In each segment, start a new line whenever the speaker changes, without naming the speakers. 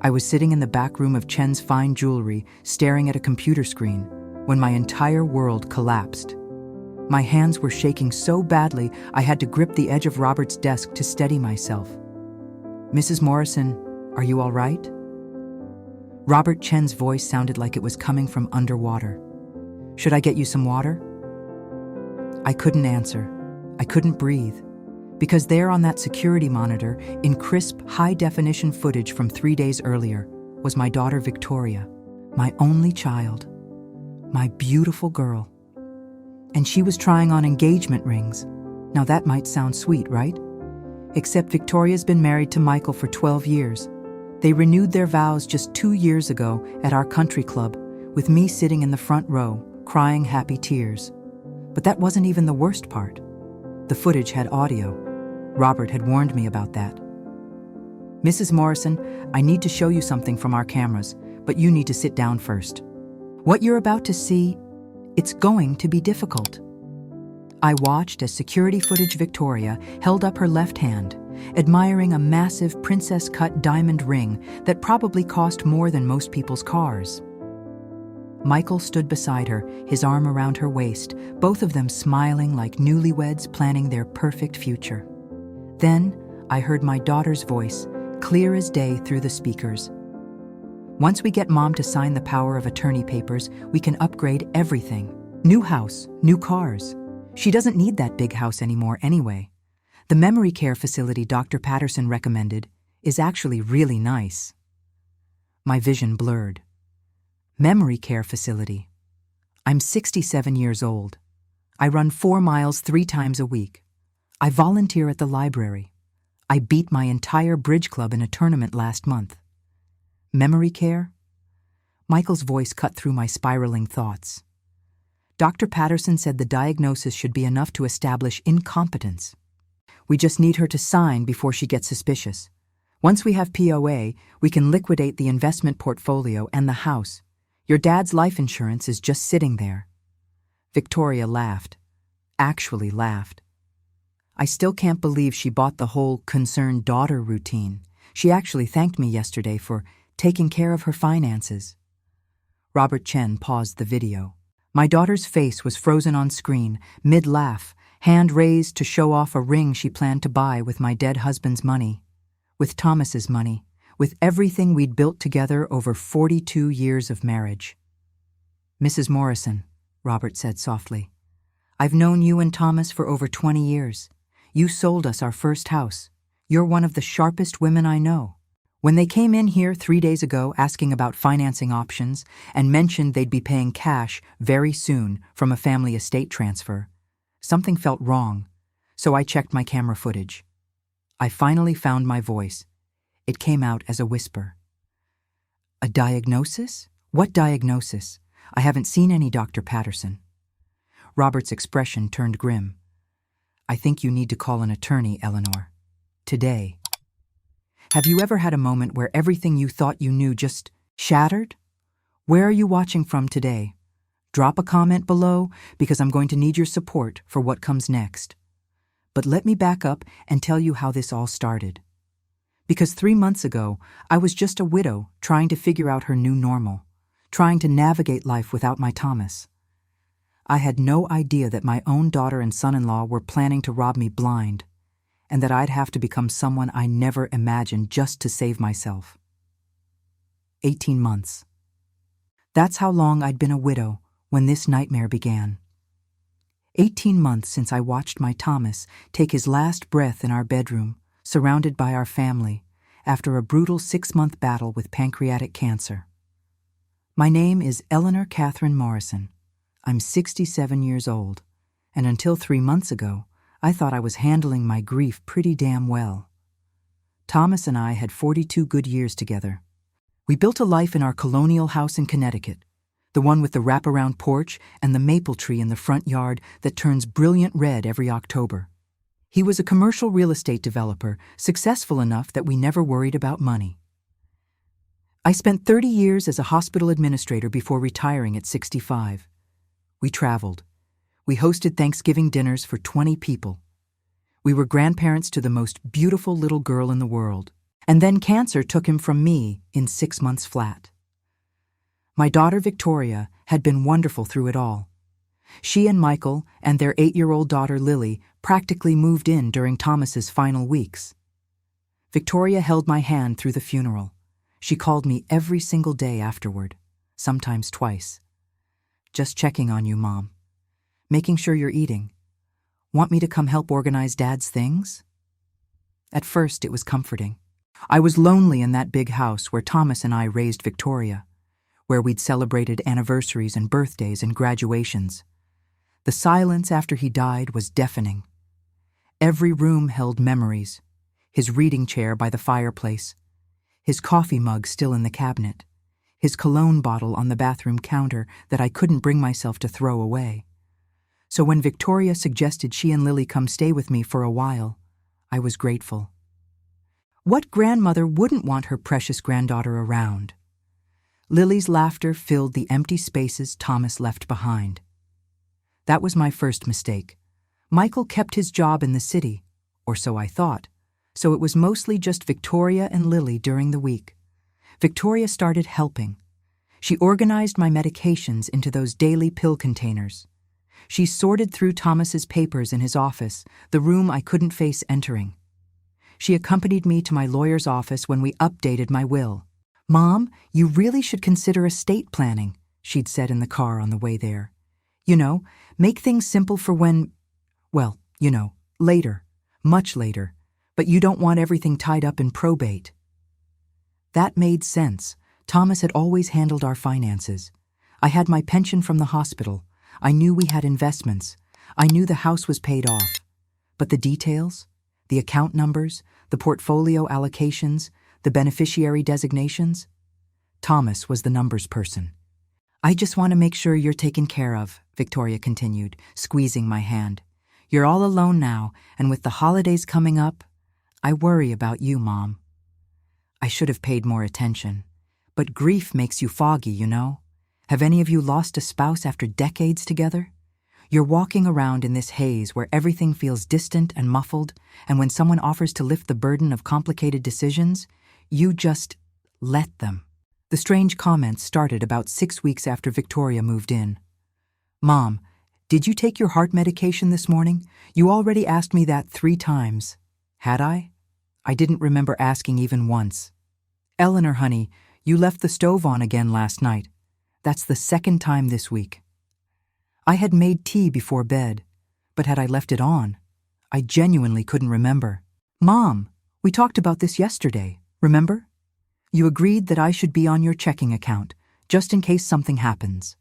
I was sitting in the back room of Chen's fine jewelry, staring at a computer screen, when my entire world collapsed. My hands were shaking so badly I had to grip the edge of Robert's desk to steady myself. "Mrs. Morrison, are you all right?" Robert Chen's voice sounded like it was coming from underwater. "Should I get you some water?" I couldn't answer. I couldn't breathe. Because there on that security monitor, in crisp, high-definition footage from 3 days earlier, was my daughter Victoria, my only child, my beautiful girl. And she was trying on engagement rings. Now that might sound sweet, right? Except Victoria's been married to Michael for 12 years. They renewed their vows just 2 years ago at our country club, with me sitting in the front row, crying happy tears. But that wasn't even the worst part. The footage had audio. Robert had warned me about that. "Mrs. Morrison, I need to show you something from our cameras, but you need to sit down first. What you're about to see, it's going to be difficult." I watched as security footage Victoria held up her left hand, admiring a massive princess-cut diamond ring that probably cost more than most people's cars. Michael stood beside her, his arm around her waist, both of them smiling like newlyweds planning their perfect future. Then I heard my daughter's voice, clear as day through the speakers. "Once we get Mom to sign the power of attorney papers, we can upgrade everything. New house, new cars. She doesn't need that big house anymore anyway. The memory care facility Dr. Patterson recommended is actually really nice." My vision blurred. Memory care facility. I'm 67 years old. I run 4 miles 3 times a week. I volunteer at the library. I beat my entire bridge club in a tournament last month. Memory care? Michael's voice cut through my spiraling thoughts. Dr. Patterson said the diagnosis should be enough to establish incompetence. We just need her to sign before she gets suspicious. Once we have POA, we can liquidate the investment portfolio and the house. Your dad's life insurance is just sitting there. Victoria laughed. Actually laughed. I still can't believe she bought the whole concerned daughter routine. She actually thanked me yesterday for taking care of her finances. Robert Chen paused the video. My daughter's face was frozen on screen, mid-laugh, hand raised to show off a ring she planned to buy with my dead husband's money, with Thomas's money, with everything we'd built together over 42 years of marriage. "Mrs. Morrison," Robert said softly, "I've known you and Thomas for over 20 years. You sold us our first house. You're one of the sharpest women I know. When they came in here 3 days ago asking about financing options and mentioned they'd be paying cash very soon from a family estate transfer, something felt wrong, so I checked my camera footage. I finally found my voice. It came out as a whisper. "A diagnosis? What diagnosis? I haven't seen any, Dr. Patterson." Robert's expression turned grim. "I think you need to call an attorney, Eleanor. Today." Have you ever had a moment where everything you thought you knew just shattered? Where are you watching from today? Drop a comment below because I'm going to need your support for what comes next. But let me back up and tell you how this all started. Because 3 months ago, I was just a widow trying to figure out her new normal, trying to navigate life without my Thomas. I had no idea that my own daughter and son-in-law were planning to rob me blind, and that I'd have to become someone I never imagined just to save myself. 18 months. That's how long I'd been a widow when this nightmare began. 18 months since I watched my Thomas take his last breath in our bedroom, surrounded by our family, after a brutal 6-month battle with pancreatic cancer. My name is Eleanor Catherine Morrison. I'm 67 years old, and until 3 months ago, I thought I was handling my grief pretty damn well. Thomas and I had 42 good years together. We built a life in our colonial house in Connecticut, the one with the wraparound porch and the maple tree in the front yard that turns brilliant red every October. He was a commercial real estate developer, successful enough that we never worried about money. I spent 30 years as a hospital administrator before retiring at 65. We traveled. We hosted Thanksgiving dinners for 20 people. We were grandparents to the most beautiful little girl in the world. And then cancer took him from me in 6 months flat. My daughter Victoria had been wonderful through it all. She and Michael and their 8-year-old daughter Lily practically moved in during Thomas's final weeks. Victoria held my hand through the funeral. She called me every single day afterward, sometimes twice. Just checking on you, Mom. Making sure you're eating. Want me to come help organize Dad's things? At first, it was comforting. I was lonely in that big house where Thomas and I raised Victoria, where we'd celebrated anniversaries and birthdays and graduations. The silence after he died was deafening. Every room held memories. His reading chair by the fireplace, his coffee mug still in the cabinet, his cologne bottle on the bathroom counter that I couldn't bring myself to throw away. So when Victoria suggested she and Lily come stay with me for a while, I was grateful. What grandmother wouldn't want her precious granddaughter around? Lily's laughter filled the empty spaces Thomas left behind. That was my first mistake. Michael kept his job in the city, or so I thought, so it was mostly just Victoria and Lily during the week. Victoria started helping. She organized my medications into those daily pill containers. She sorted through Thomas's papers in his office, the room I couldn't face entering. She accompanied me to my lawyer's office when we updated my will. "Mom, you really should consider estate planning," she'd said in the car on the way there. "You know, make things simple for when, well, later, much later, but you don't want everything tied up in probate." That made sense. Thomas had always handled our finances. I had my pension from the hospital. I knew we had investments. I knew the house was paid off. But the details, the account numbers, the portfolio allocations, the beneficiary designations? Thomas was the numbers person. "I just want to make sure you're taken care of," Victoria continued, squeezing my hand. "You're all alone now, and with the holidays coming up, I worry about you, Mom." I should have paid more attention. But grief makes you foggy, you know? Have any of you lost a spouse after decades together? You're walking around in this haze where everything feels distant and muffled, and when someone offers to lift the burden of complicated decisions, you just let them. The strange comments started about 6 weeks after Victoria moved in. "Mom, did you take your heart medication this morning? You already asked me that 3 times. Had I? I didn't remember asking even once. Eleanor, honey, you left the stove on again last night. That's the 2nd time this week." I had made tea before bed, but had I left it on? I genuinely couldn't remember. "Mom, we talked about this yesterday, remember? You agreed that I should be on your checking account, just in case something happens."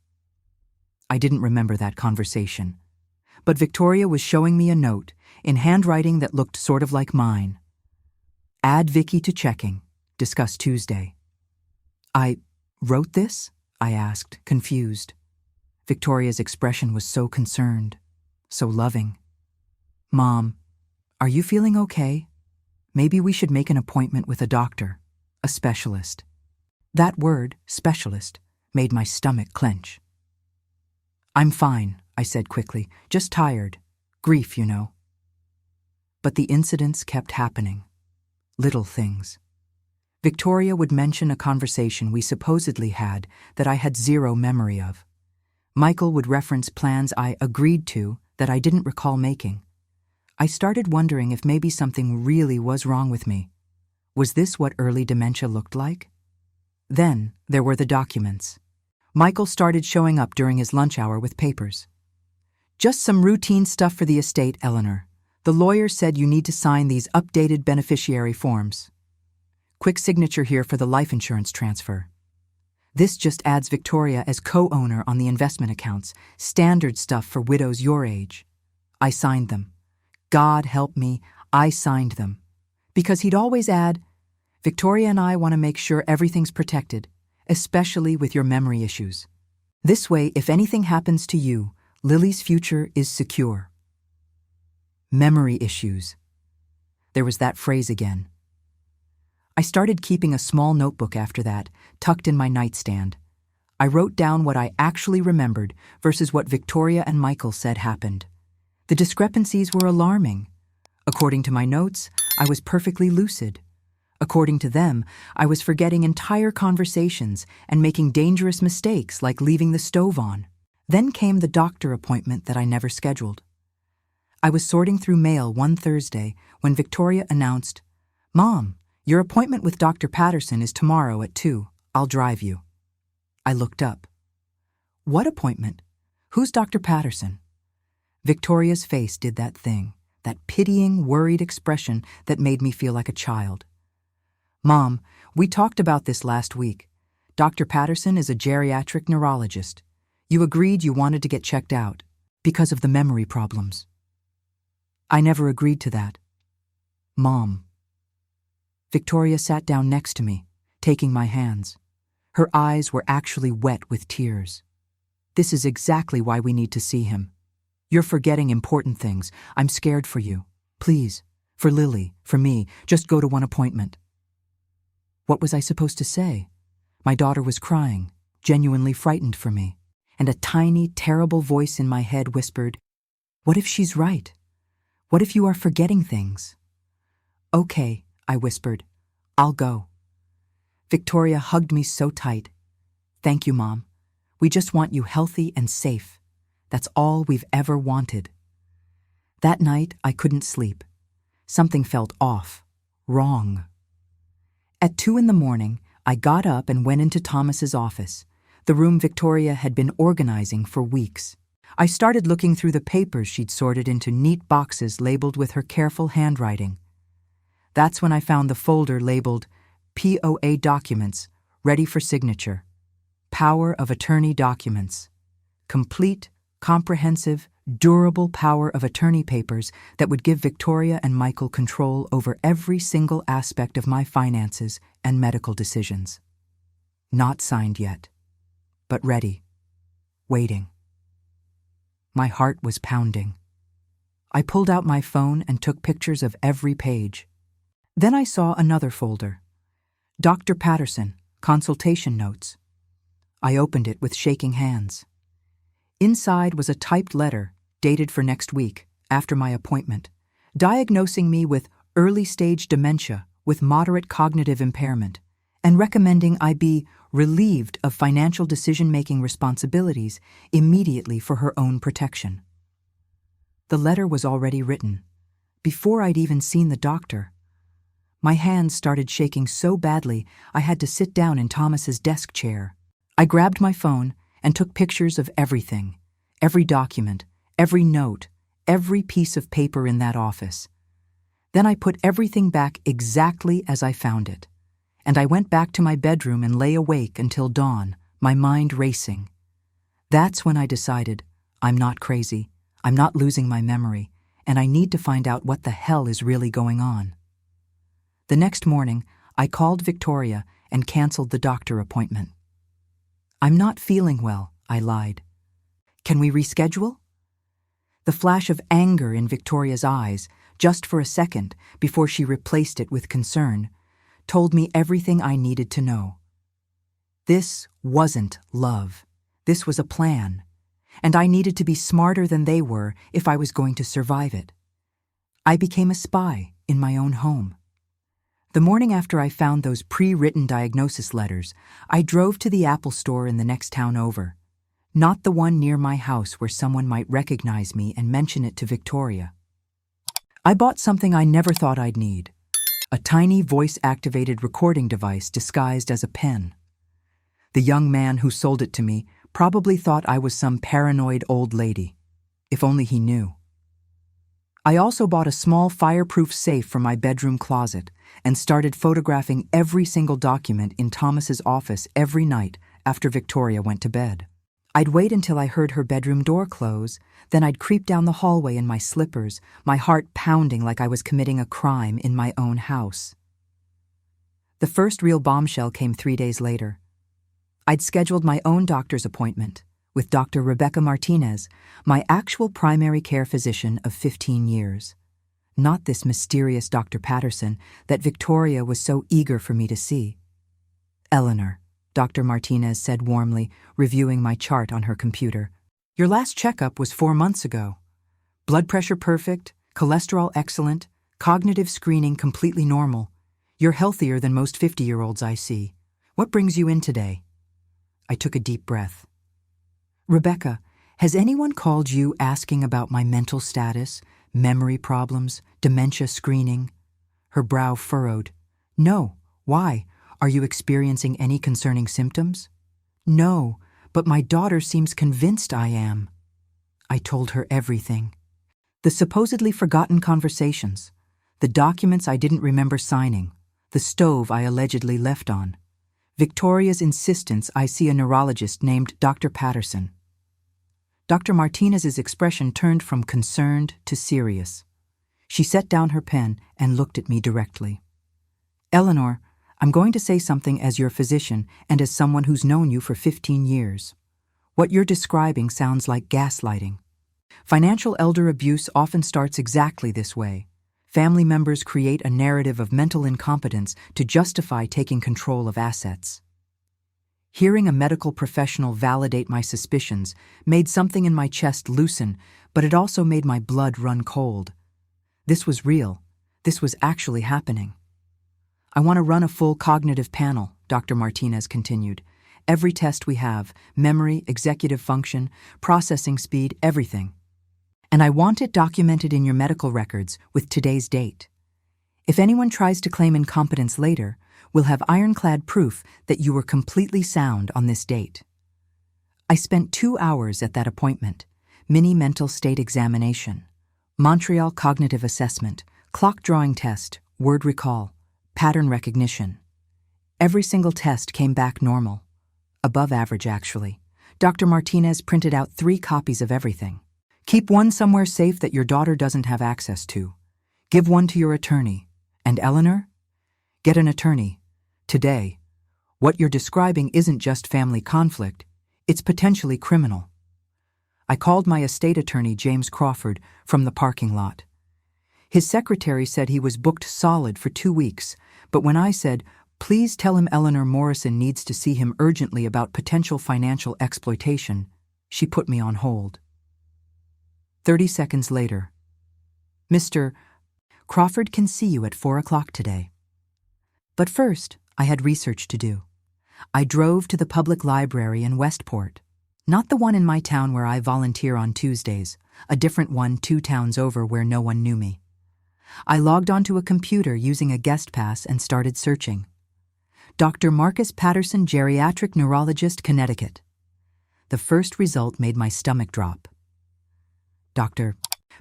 I didn't remember that conversation, but Victoria was showing me a note in handwriting that looked sort of like mine. "Add Vicky to checking. Discuss Tuesday." "I wrote this?" I asked, confused. Victoria's expression was so concerned, so loving. "Mom, are you feeling okay? Maybe we should make an appointment with a doctor, a specialist." That word, specialist, made my stomach clench. "I'm fine," I said quickly, "just tired. Grief, you know." But the incidents kept happening. Little things. Victoria would mention a conversation we supposedly had that I had zero memory of. Michael would reference plans I agreed to that I didn't recall making. I started wondering if maybe something really was wrong with me. Was this what early dementia looked like? Then there were the documents. Michael started showing up during his lunch hour with papers. "Just some routine stuff for the estate, Eleanor. The lawyer said you need to sign these updated beneficiary forms. Quick signature here for the life insurance transfer. This just adds Victoria as co-owner on the investment accounts, standard stuff for widows your age." I signed them. God help me, I signed them. Because he'd always add, "Victoria and I want to make sure everything's protected, especially with your memory issues. This way, if anything happens to you, Lily's future is secure." Memory issues. There was that phrase again. I started keeping a small notebook after that, tucked in my nightstand. I wrote down what I actually remembered versus what Victoria and Michael said happened. The discrepancies were alarming. According to my notes, I was perfectly lucid. According to them, I was forgetting entire conversations and making dangerous mistakes like leaving the stove on. Then came the doctor appointment that I never scheduled. I was sorting through mail one Thursday when Victoria announced, "Mom, your appointment with Dr. Patterson is tomorrow at 2. I'll drive you." I looked up. "What appointment? Who's Dr. Patterson?" Victoria's face did that thing, that pitying, worried expression that made me feel like a child. "Mom, we talked about this last week. Dr. Patterson is a geriatric neurologist. You agreed you wanted to get checked out because of the memory problems." "I never agreed to that." "Mom." Victoria sat down next to me, taking my hands. Her eyes were actually wet with tears. "This is exactly why we need to see him. You're forgetting important things. I'm scared for you. Please, for Lily, for me, just go to one appointment." What was I supposed to say? My daughter was crying, genuinely frightened for me, and a tiny, terrible voice in my head whispered, "What if she's right? What if you are forgetting things?" "Okay," I whispered. "I'll go." Victoria hugged me so tight. "Thank you, Mom. We just want you healthy and safe. That's all we've ever wanted." That night, I couldn't sleep. Something felt off, wrong. At 2 in the morning, I got up and went into Thomas's office, the room Victoria had been organizing for weeks. I started looking through the papers she'd sorted into neat boxes labeled with her careful handwriting. That's when I found the folder labeled POA Documents, Ready for Signature. Power of Attorney Documents. Complete, comprehensive, durable power of attorney papers that would give Victoria and Michael control over every single aspect of my finances and medical decisions. Not signed yet, but ready, waiting. My heart was pounding. I pulled out my phone and took pictures of every page. Then I saw another folder. Dr. Patterson, Consultation Notes. I opened it with shaking hands. Inside was a typed letter dated for next week, after my appointment, diagnosing me with early-stage dementia with moderate cognitive impairment and recommending I be relieved of financial decision-making responsibilities immediately for her own protection. The letter was already written, before I'd even seen the doctor. My hands started shaking so badly I had to sit down in Thomas's desk chair. I grabbed my phone and took pictures of everything, every document, every note, every piece of paper in that office. Then I put everything back exactly as I found it, and I went back to my bedroom and lay awake until dawn, my mind racing. That's when I decided, I'm not crazy, I'm not losing my memory, and I need to find out what the hell is really going on. The next morning, I called Victoria and canceled the doctor appointment. "I'm not feeling well," I lied. "Can we reschedule?" The flash of anger in Victoria's eyes, just for a second before she replaced it with concern, told me everything I needed to know. This wasn't love. This was a plan, and I needed to be smarter than they were if I was going to survive it. I became a spy in my own home. The morning after I found those pre-written diagnosis letters, I drove to the Apple store in the next town over. Not the one near my house where someone might recognize me and mention it to Victoria. I bought something I never thought I'd need, a tiny voice-activated recording device disguised as a pen. The young man who sold it to me probably thought I was some paranoid old lady, if only he knew. I also bought a small fireproof safe for my bedroom closet and started photographing every single document in Thomas's office every night after Victoria went to bed. I'd wait until I heard her bedroom door close, then I'd creep down the hallway in my slippers, my heart pounding like I was committing a crime in my own house. The first real bombshell came 3 days later. I'd scheduled my own doctor's appointment with Dr. Rebecca Martinez, my actual primary care physician of 15 years. Not this mysterious Dr. Patterson that Victoria was so eager for me to see. "Eleanor," Dr. Martinez said warmly, reviewing my chart on her computer. "Your last checkup was 4 months ago. Blood pressure perfect, cholesterol excellent, cognitive screening completely normal. You're healthier than most 50-year-olds I see. What brings you in today?" I took a deep breath. "Rebecca, has anyone called you asking about my mental status, memory problems, dementia screening?" Her brow furrowed. "No. Why? Are you experiencing any concerning symptoms?" "No, but my daughter seems convinced I am." I told her everything. The supposedly forgotten conversations, the documents I didn't remember signing, the stove I allegedly left on, Victoria's insistence I see a neurologist named Dr. Patterson. Dr. Martinez's expression turned from concerned to serious. She set down her pen and looked at me directly. "Eleanor, I'm going to say something as your physician and as someone who's known you for 15 years. What you're describing sounds like gaslighting. Financial elder abuse often starts exactly this way. Family members create a narrative of mental incompetence to justify taking control of assets." Hearing a medical professional validate my suspicions made something in my chest loosen, but it also made my blood run cold. This was real. This was actually happening. "I want to run a full cognitive panel," Dr. Martinez continued. "Every test we have, memory, executive function, processing speed, everything. And I want it documented in your medical records with today's date. If anyone tries to claim incompetence later, we'll have ironclad proof that you were completely sound on this date." I spent 2 hours at that appointment. Mini mental state examination, Montreal cognitive assessment, clock drawing test, word recall, pattern recognition. Every single test came back normal. Above average, actually. Dr. Martinez printed out 3 copies of everything. "Keep one somewhere safe that your daughter doesn't have access to. Give one to your attorney. And Eleanor? Get an attorney. Today. What you're describing isn't just family conflict, it's potentially criminal." I called my estate attorney, James Crawford, from the parking lot. His secretary said he was booked solid for 2 weeks, but when I said, "Please tell him Eleanor Morrison needs to see him urgently about potential financial exploitation," she put me on hold. 30 seconds later. "Mr. Crawford can see you at 4 o'clock today." But first, I had research to do. I drove to the public library in Westport. Not the one in my town where I volunteer on Tuesdays, a different one 2 towns over where no one knew me. I logged onto a computer using a guest pass and started searching. Dr. Marcus Patterson, geriatric neurologist, Connecticut. The first result made my stomach drop. Dr.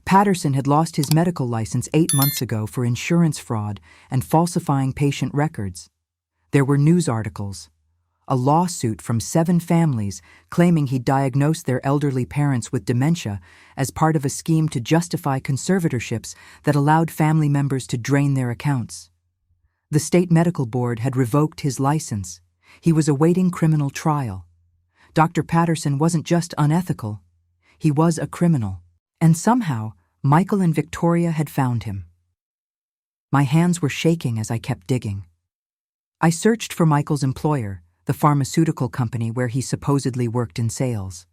Patterson had lost his medical license 8 months ago for insurance fraud and falsifying patient records. There were news articles, a lawsuit from 7 families claiming he diagnosed their elderly parents with dementia as part of a scheme to justify conservatorships that allowed family members to drain their accounts. The state medical board had revoked his license. He was awaiting criminal trial. Dr. Patterson wasn't just unethical. He was a criminal. And somehow, Michael and Victoria had found him. My hands were shaking as I kept digging. I searched for Michael's employer, the pharmaceutical company where he supposedly worked in sales.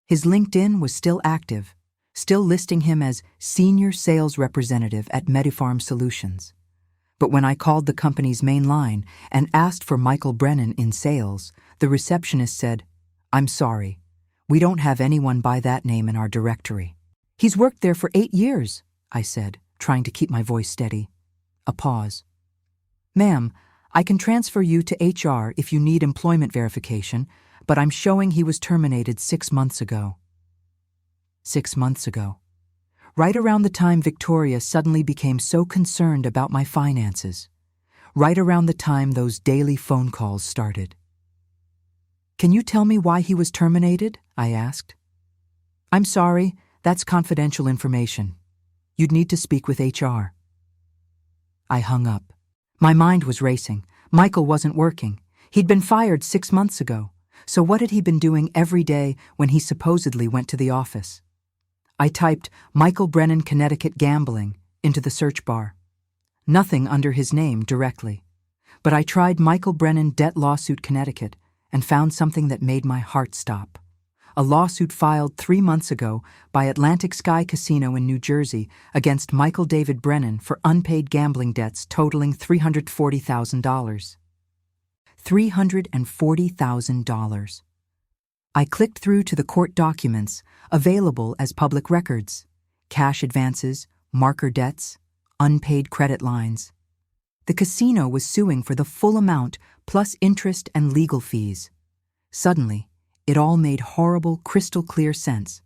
His LinkedIn was still active, still listing him as Senior Sales Representative at Medipharm Solutions. But when I called the company's main line and asked for Michael Brennan in sales, the receptionist said, "I'm sorry, we don't have anyone by that name in our directory." "He's worked there for 8 years, I said, trying to keep my voice steady. A pause. "Ma'am, I can transfer you to HR if you need employment verification, but I'm showing he was terminated 6 months ago." 6 months ago. Right around the time Victoria suddenly became so concerned about my finances. Right around the time those daily phone calls started. "Can you tell me why he was terminated?" I asked. "I'm sorry. That's confidential information. You'd need to speak with HR." I hung up. My mind was racing. Michael wasn't working. He'd been fired 6 months ago. So what had he been doing every day when he supposedly went to the office? I typed Michael Brennan, Connecticut gambling into the search bar. Nothing under his name directly. But I tried Michael Brennan debt lawsuit Connecticut and found something that made my heart stop. a lawsuit filed 3 months ago by Atlantic Sky Casino in New Jersey against Michael David Brennan for unpaid gambling debts totaling $340,000. $340,000. I clicked through to the court documents available as public records: cash advances, marker debts, unpaid credit lines. The casino was suing for the full amount plus interest and legal fees. Suddenly, it all made horrible, crystal-clear sense.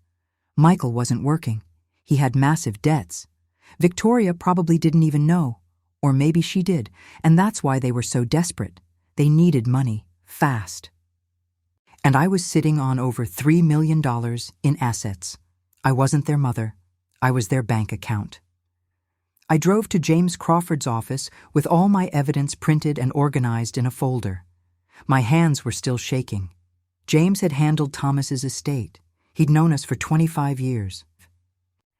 Michael wasn't working. He had massive debts. Victoria probably didn't even know, or maybe she did, and that's why they were so desperate. They needed money, fast. And I was sitting on over $3 million in assets. I wasn't their mother. I was their bank account. I drove to James Crawford's office with all my evidence printed and organized in a folder. My hands were still shaking. James had handled Thomas's estate. He'd known us for 25 years.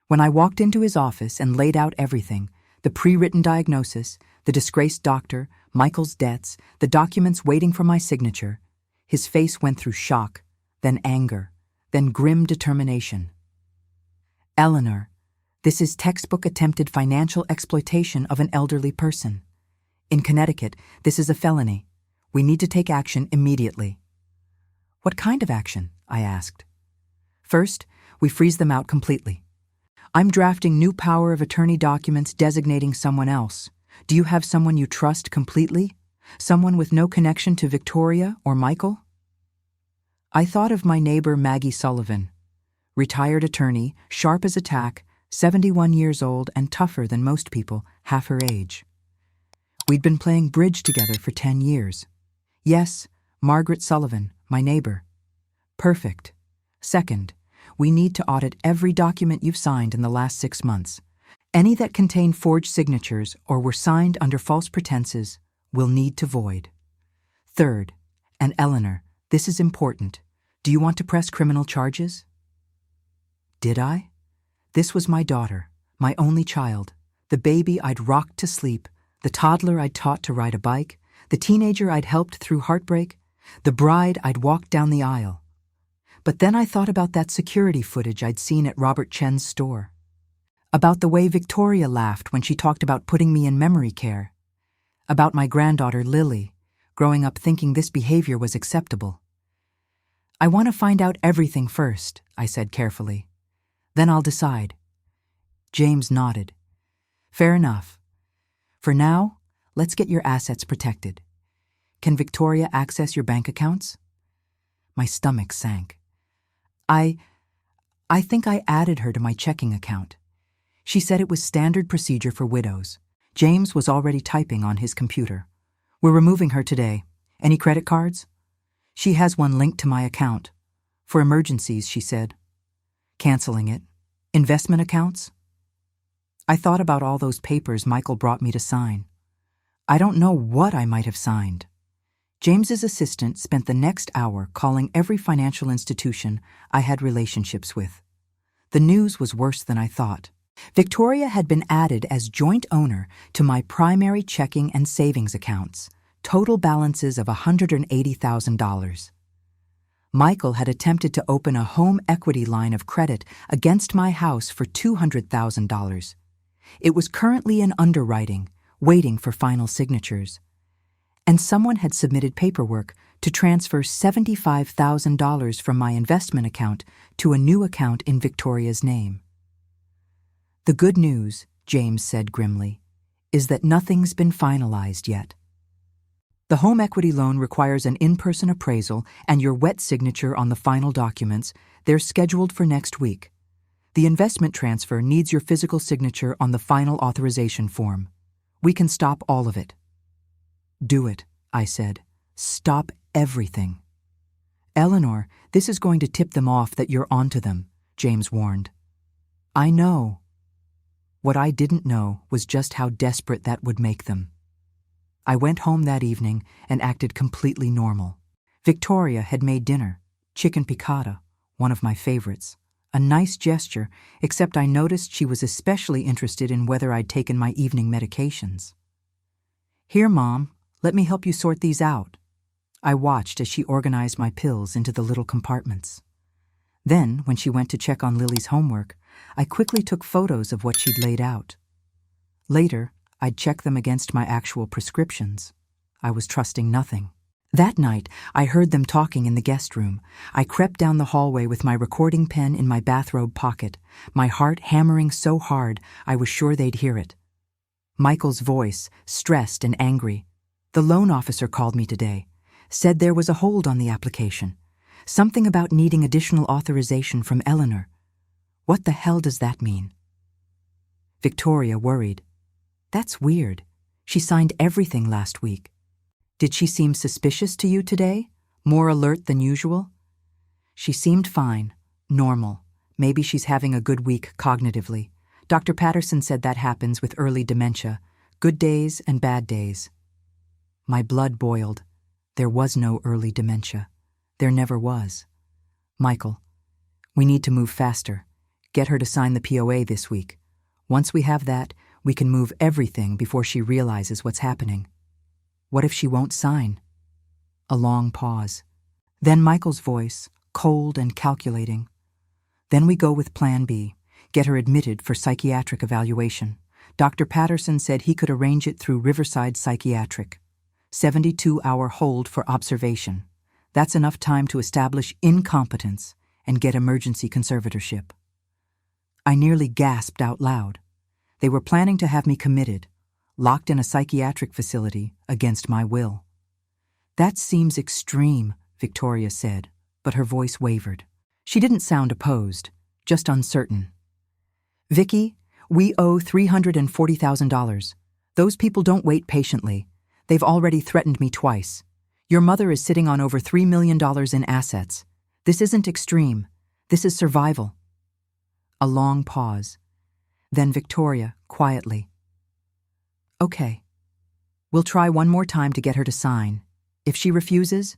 When I walked into his office and laid out everything, the pre-written diagnosis, the disgraced doctor, Michael's debts, the documents waiting for my signature, his face went through shock, then anger, then grim determination. "Eleanor, this is textbook attempted financial exploitation of an elderly person. In Connecticut, this is a felony. We need to take action immediately." "What kind of action?" I asked. "First, we freeze them out completely. I'm drafting new power of attorney documents designating someone else. Do you have someone you trust completely? Someone with no connection to Victoria or Michael?" I thought of my neighbor Maggie Sullivan, retired attorney, sharp as a tack, 71 years old and tougher than most people, half her age. We'd been playing bridge together for 10 years. Yes, Margaret Sullivan, my neighbor. Perfect. Second, we need to audit every document you've signed in the last 6 months. Any that contain forged signatures or were signed under false pretenses will need to void. Third, and Eleanor, this is important. Do you want to press criminal charges? Did I? This was my daughter, my only child, the baby I'd rocked to sleep, the toddler I'd taught to ride a bike, the teenager I'd helped through heartbreak, the bride I'd walked down the aisle. But then I thought about that security footage I'd seen at Robert Chen's store. About the way Victoria laughed when she talked about putting me in memory care. About my granddaughter Lily, growing up thinking this behavior was acceptable. "I want to find out everything first," I said carefully. "Then I'll decide." James nodded. "Fair enough. For now, let's get your assets protected. Can Victoria access your bank accounts?" My stomach sank. I think I added her to my checking account. She said it was standard procedure for widows. James was already typing on his computer. "We're removing her today. Any credit cards?" "She has one linked to my account. For emergencies," she said. "Canceling it. Investment accounts?" I thought about all those papers Michael brought me to sign. I don't know what I might have signed. James's assistant spent the next hour calling every financial institution I had relationships with. The news was worse than I thought. Victoria had been added as joint owner to my primary checking and savings accounts, total balances of $180,000. Michael had attempted to open a home equity line of credit against my house for $200,000. It was currently in underwriting, waiting for final signatures. And someone had submitted paperwork to transfer $75,000 from my investment account to a new account in Victoria's name. "The good news," James said grimly, "is that nothing's been finalized yet. The home equity loan requires an in-person appraisal and your wet signature on the final documents. They're scheduled for next week. The investment transfer needs your physical signature on the final authorization form. We can stop all of it." "Do it," I said. "Stop everything." "Eleanor, this is going to tip them off that you're onto them," James warned. "I know." What I didn't know was just how desperate that would make them. I went home that evening and acted completely normal. Victoria had made dinner, chicken piccata, one of my favorites. A nice gesture, except I noticed she was especially interested in whether I'd taken my evening medications. "Here, Mom, let me help you sort these out." I watched as she organized my pills into the little compartments. Then, when she went to check on Lily's homework, I quickly took photos of what she'd laid out. Later, I'd check them against my actual prescriptions. I was trusting nothing. That night, I heard them talking in the guest room. I crept down the hallway with my recording pen in my bathrobe pocket, my heart hammering so hard I was sure they'd hear it. Michael's voice, stressed and angry. The loan officer called me today, said there was a hold on the application. Something about needing additional authorization from Eleanor. What the hell does that mean? Victoria worried. That's weird. She signed everything last week. Did she seem suspicious to you today? More alert than usual? She seemed fine, normal. Maybe she's having a good week cognitively. Dr. Patterson said that happens with early dementia, good days and bad days. My blood boiled. There was no early dementia. There never was. Michael, we need to move faster. Get her to sign the POA this week. Once we have that, we can move everything before she realizes what's happening. What if she won't sign? A long pause. Then Michael's voice, cold and calculating. Then we go with Plan B, get her admitted for psychiatric evaluation. Dr. Patterson said he could arrange it through Riverside Psychiatric. 72-hour hold for observation. That's enough time to establish incompetence and get emergency conservatorship. I nearly gasped out loud. They were planning to have me committed, locked in a psychiatric facility against my will. That seems extreme, Victoria said, but her voice wavered. She didn't sound opposed, just uncertain. Vicky, we owe $340,000. Those people don't wait patiently. They've already threatened me twice. Your mother is sitting on over $3 million in assets. This isn't extreme. This is survival. A long pause. Then Victoria, quietly. Okay. We'll try one more time to get her to sign. If she refuses,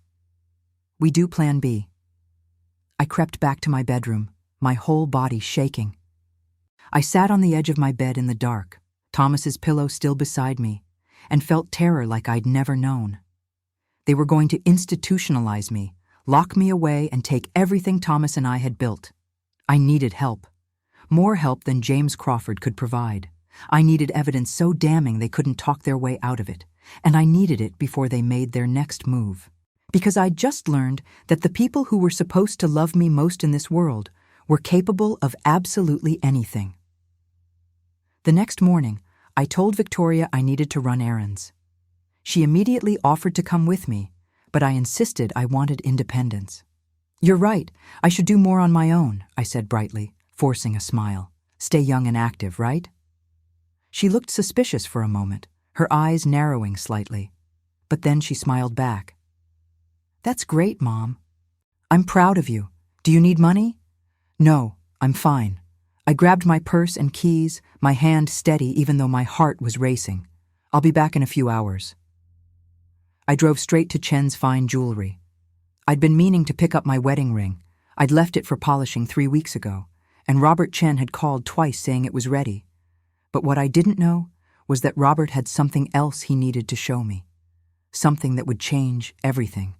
we do Plan B. I crept back to my bedroom, my whole body shaking. I sat on the edge of my bed in the dark, Thomas's pillow still beside me, and felt terror like I'd never known. They were going to institutionalize me, lock me away, and take everything Thomas and I had built. I needed help. More help than James Crawford could provide. I needed evidence so damning they couldn't talk their way out of it, and I needed it before they made their next move. Because I'd just learned that the people who were supposed to love me most in this world were capable of absolutely anything. The next morning, I told Victoria I needed to run errands. She immediately offered to come with me, but I insisted I wanted independence. You're right, I should do more on my own, I said brightly, forcing a smile. Stay young and active, right? She looked suspicious for a moment, her eyes narrowing slightly. But then she smiled back. That's great, Mom. I'm proud of you. Do you need money? No, I'm fine. I grabbed my purse and keys, my hand steady even though my heart was racing. I'll be back in a few hours. I drove straight to Chen's Fine Jewelry. I'd been meaning to pick up my wedding ring. I'd left it for polishing 3 weeks ago, and Robert Chen had called twice saying it was ready. But what I didn't know was that Robert had something else he needed to show me. Something that would change everything.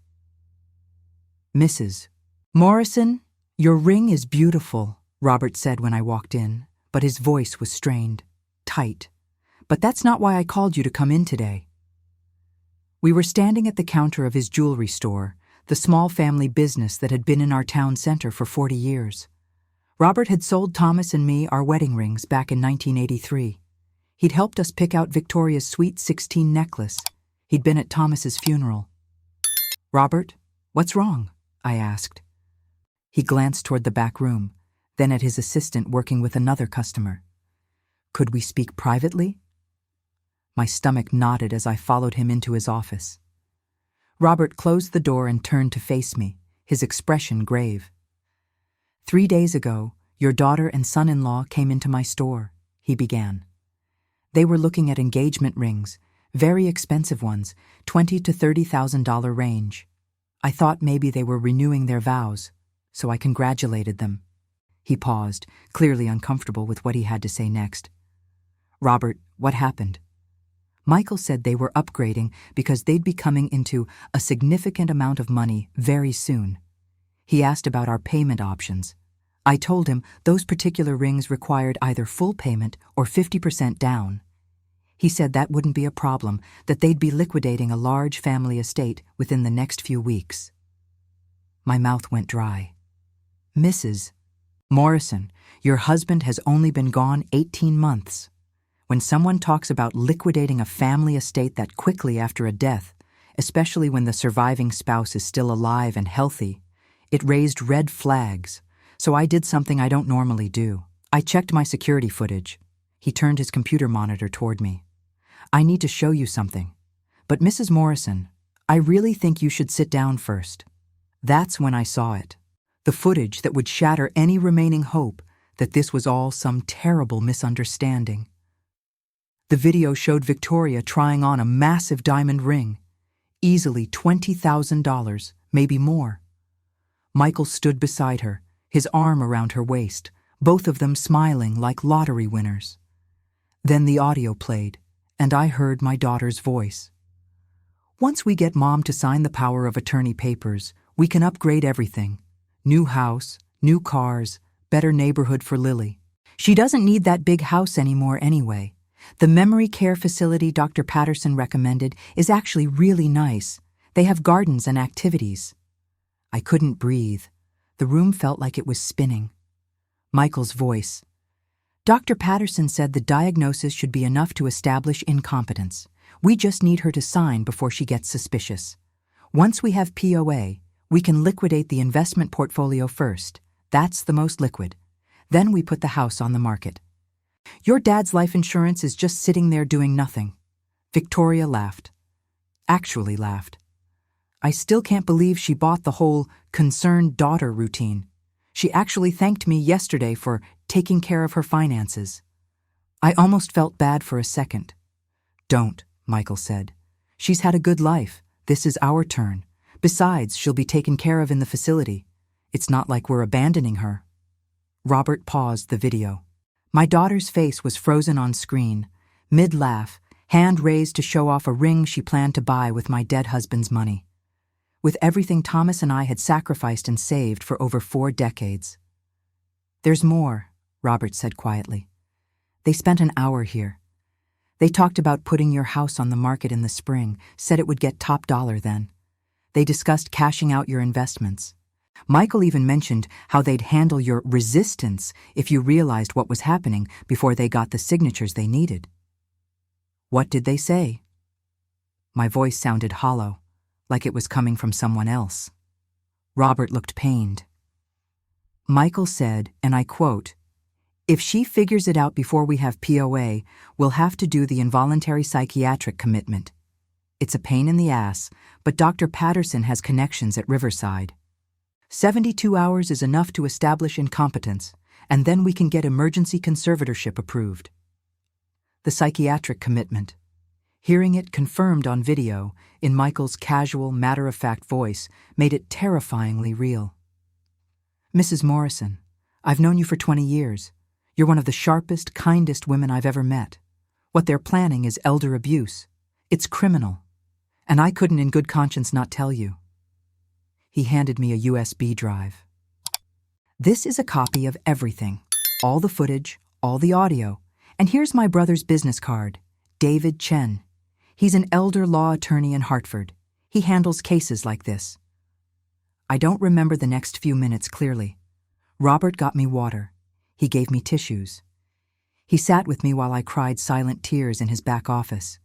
Mrs. Morrison, your ring is beautiful, Robert said when I walked in, but his voice was strained, tight. But that's not why I called you to come in today. We were standing at the counter of his jewelry store, the small family business that had been in our town center for 40 years. Robert had sold Thomas and me our wedding rings back in 1983. He'd helped us pick out Victoria's Sweet 16 necklace. He'd been at Thomas's funeral. Robert, what's wrong? I asked. He glanced toward the back room, then at his assistant working with another customer. Could we speak privately? My stomach knotted as I followed him into his office. Robert closed the door and turned to face me, his expression grave. 3 days ago, your daughter and son-in-law came into my store, he began. They were looking at engagement rings, very expensive ones, $20,000 to $30,000 range. I thought maybe they were renewing their vows, so I congratulated them. He paused, clearly uncomfortable with what he had to say next. Robert, what happened? Michael said they were upgrading because they'd be coming into a significant amount of money very soon. He asked about our payment options. I told him those particular rings required either full payment or 50% down. He said that wouldn't be a problem, that they'd be liquidating a large family estate within the next few weeks. My mouth went dry. Mrs. Morrison, your husband has only been gone 18 months. When someone talks about liquidating a family estate that quickly after a death, especially when the surviving spouse is still alive and healthy, it raised red flags. So I did something I don't normally do. I checked my security footage. He turned his computer monitor toward me. I need to show you something. But Mrs. Morrison, I really think you should sit down first. That's when I saw it. The footage that would shatter any remaining hope that this was all some terrible misunderstanding. The video showed Victoria trying on a massive diamond ring. Easily $20,000, maybe more. Michael stood beside her, his arm around her waist, both of them smiling like lottery winners. Then the audio played, and I heard my daughter's voice. Once we get Mom to sign the power of attorney papers, we can upgrade everything. New house, new cars, better neighborhood for Lily. She doesn't need that big house anymore anyway. The memory care facility Dr. Patterson recommended is actually really nice. They have gardens and activities. I couldn't breathe. The room felt like it was spinning. Michael's voice. Dr. Patterson said the diagnosis should be enough to establish incompetence. We just need her to sign before she gets suspicious. Once we have POA, we can liquidate the investment portfolio first. That's the most liquid. Then we put the house on the market. Your dad's life insurance is just sitting there doing nothing. Victoria laughed. Actually laughed. I still can't believe she bought the whole concerned daughter routine. She actually thanked me yesterday for taking care of her finances. I almost felt bad for a second. Don't, Michael said. She's had a good life. This is our turn. Besides, she'll be taken care of in the facility. It's not like we're abandoning her. Robert paused the video. My daughter's face was frozen on screen, mid-laugh, hand raised to show off a ring she planned to buy with my dead husband's money. With everything Thomas and I had sacrificed and saved for over 4 decades. There's more, Robert said quietly. They spent an hour here. They talked about putting your house on the market in the spring, said it would get top dollar then. They discussed cashing out your investments. Michael even mentioned how they'd handle your resistance if you realized what was happening before they got the signatures they needed. What did they say? My voice sounded hollow, like it was coming from someone else. Robert looked pained. Michael said, and I quote, "If she figures it out before we have POA, we'll have to do the involuntary psychiatric commitment. It's a pain in the ass, but Dr. Patterson has connections at Riverside. 72 hours is enough to establish incompetence, and then we can get emergency conservatorship approved." The psychiatric commitment. Hearing it confirmed on video, in Michael's casual, matter-of-fact voice, made it terrifyingly real. Mrs. Morrison, I've known you for 20 years. You're one of the sharpest, kindest women I've ever met. What they're planning is elder abuse. It's criminal. And I couldn't in good conscience not tell you. He handed me a USB drive. This is a copy of everything. All the footage, all the audio. And here's my brother's business card, David Chen. He's an elder law attorney in Hartford. He handles cases like this. I don't remember the next few minutes clearly. Robert got me water. He gave me tissues. He sat with me while I cried silent tears in his back office.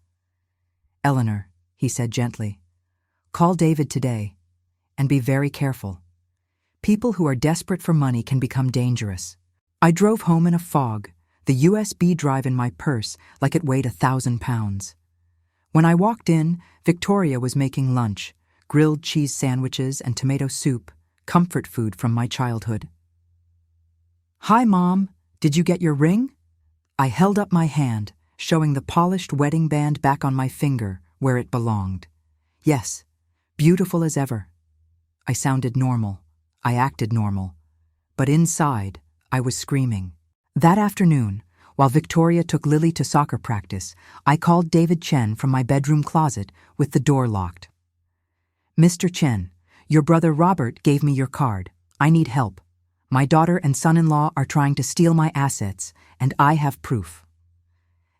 "Eleanor," he said gently, "call David today, and be very careful. People who are desperate for money can become dangerous." I drove home in a fog, the USB drive in my purse like it weighed 1,000 pounds. When I walked in, Victoria was making lunch, grilled cheese sandwiches and tomato soup, comfort food from my childhood. "Hi, Mom. Did you get your ring?" I held up my hand, showing the polished wedding band back on my finger where it belonged. Yes, beautiful as ever. I sounded normal. I acted normal. But inside, I was screaming. That afternoon, while Victoria took Lily to soccer practice, I called David Chen from my bedroom closet with the door locked. "Mr. Chen, your brother Robert gave me your card. I need help. My daughter and son-in-law are trying to steal my assets, and I have proof.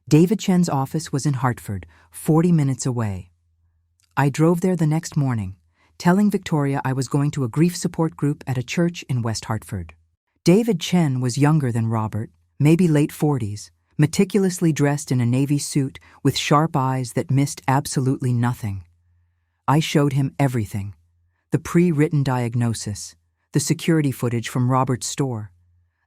David Chen's office was in Hartford, 40 minutes away. I drove there the next morning, telling Victoria I was going to a grief support group at a church in West Hartford. David Chen was younger than Robert, maybe late 40s, meticulously dressed in a navy suit with sharp eyes that missed absolutely nothing. I showed him everything: the pre-written diagnosis, the security footage from Robert's store,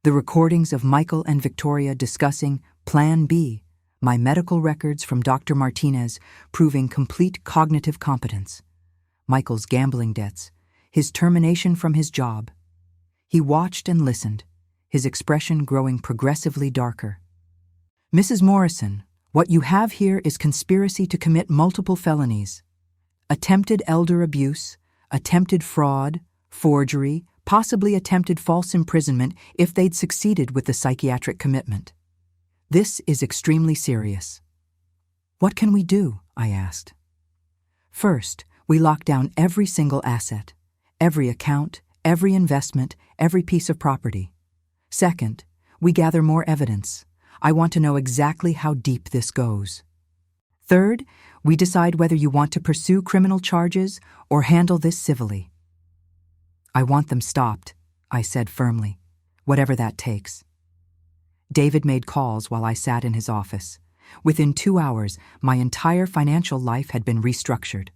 the recordings of Michael and Victoria discussing Plan B, my medical records from Dr. Martinez proving complete cognitive competence, Michael's gambling debts, his termination from his job. He watched and listened, his expression growing progressively darker. Mrs. Morrison, what you have here is conspiracy to commit multiple felonies: attempted elder abuse, attempted fraud, forgery, possibly attempted false imprisonment if they'd succeeded with the psychiatric commitment. This is extremely serious. What can we do? I asked. First, we lock down every single asset, every account, every investment, every piece of property. Second, we gather more evidence. I want to know exactly how deep this goes. Third, we decide whether you want to pursue criminal charges or handle this civilly. I want them stopped, I said firmly, whatever that takes. David made calls while I sat in his office. Within 2 hours, my entire financial life had been restructured.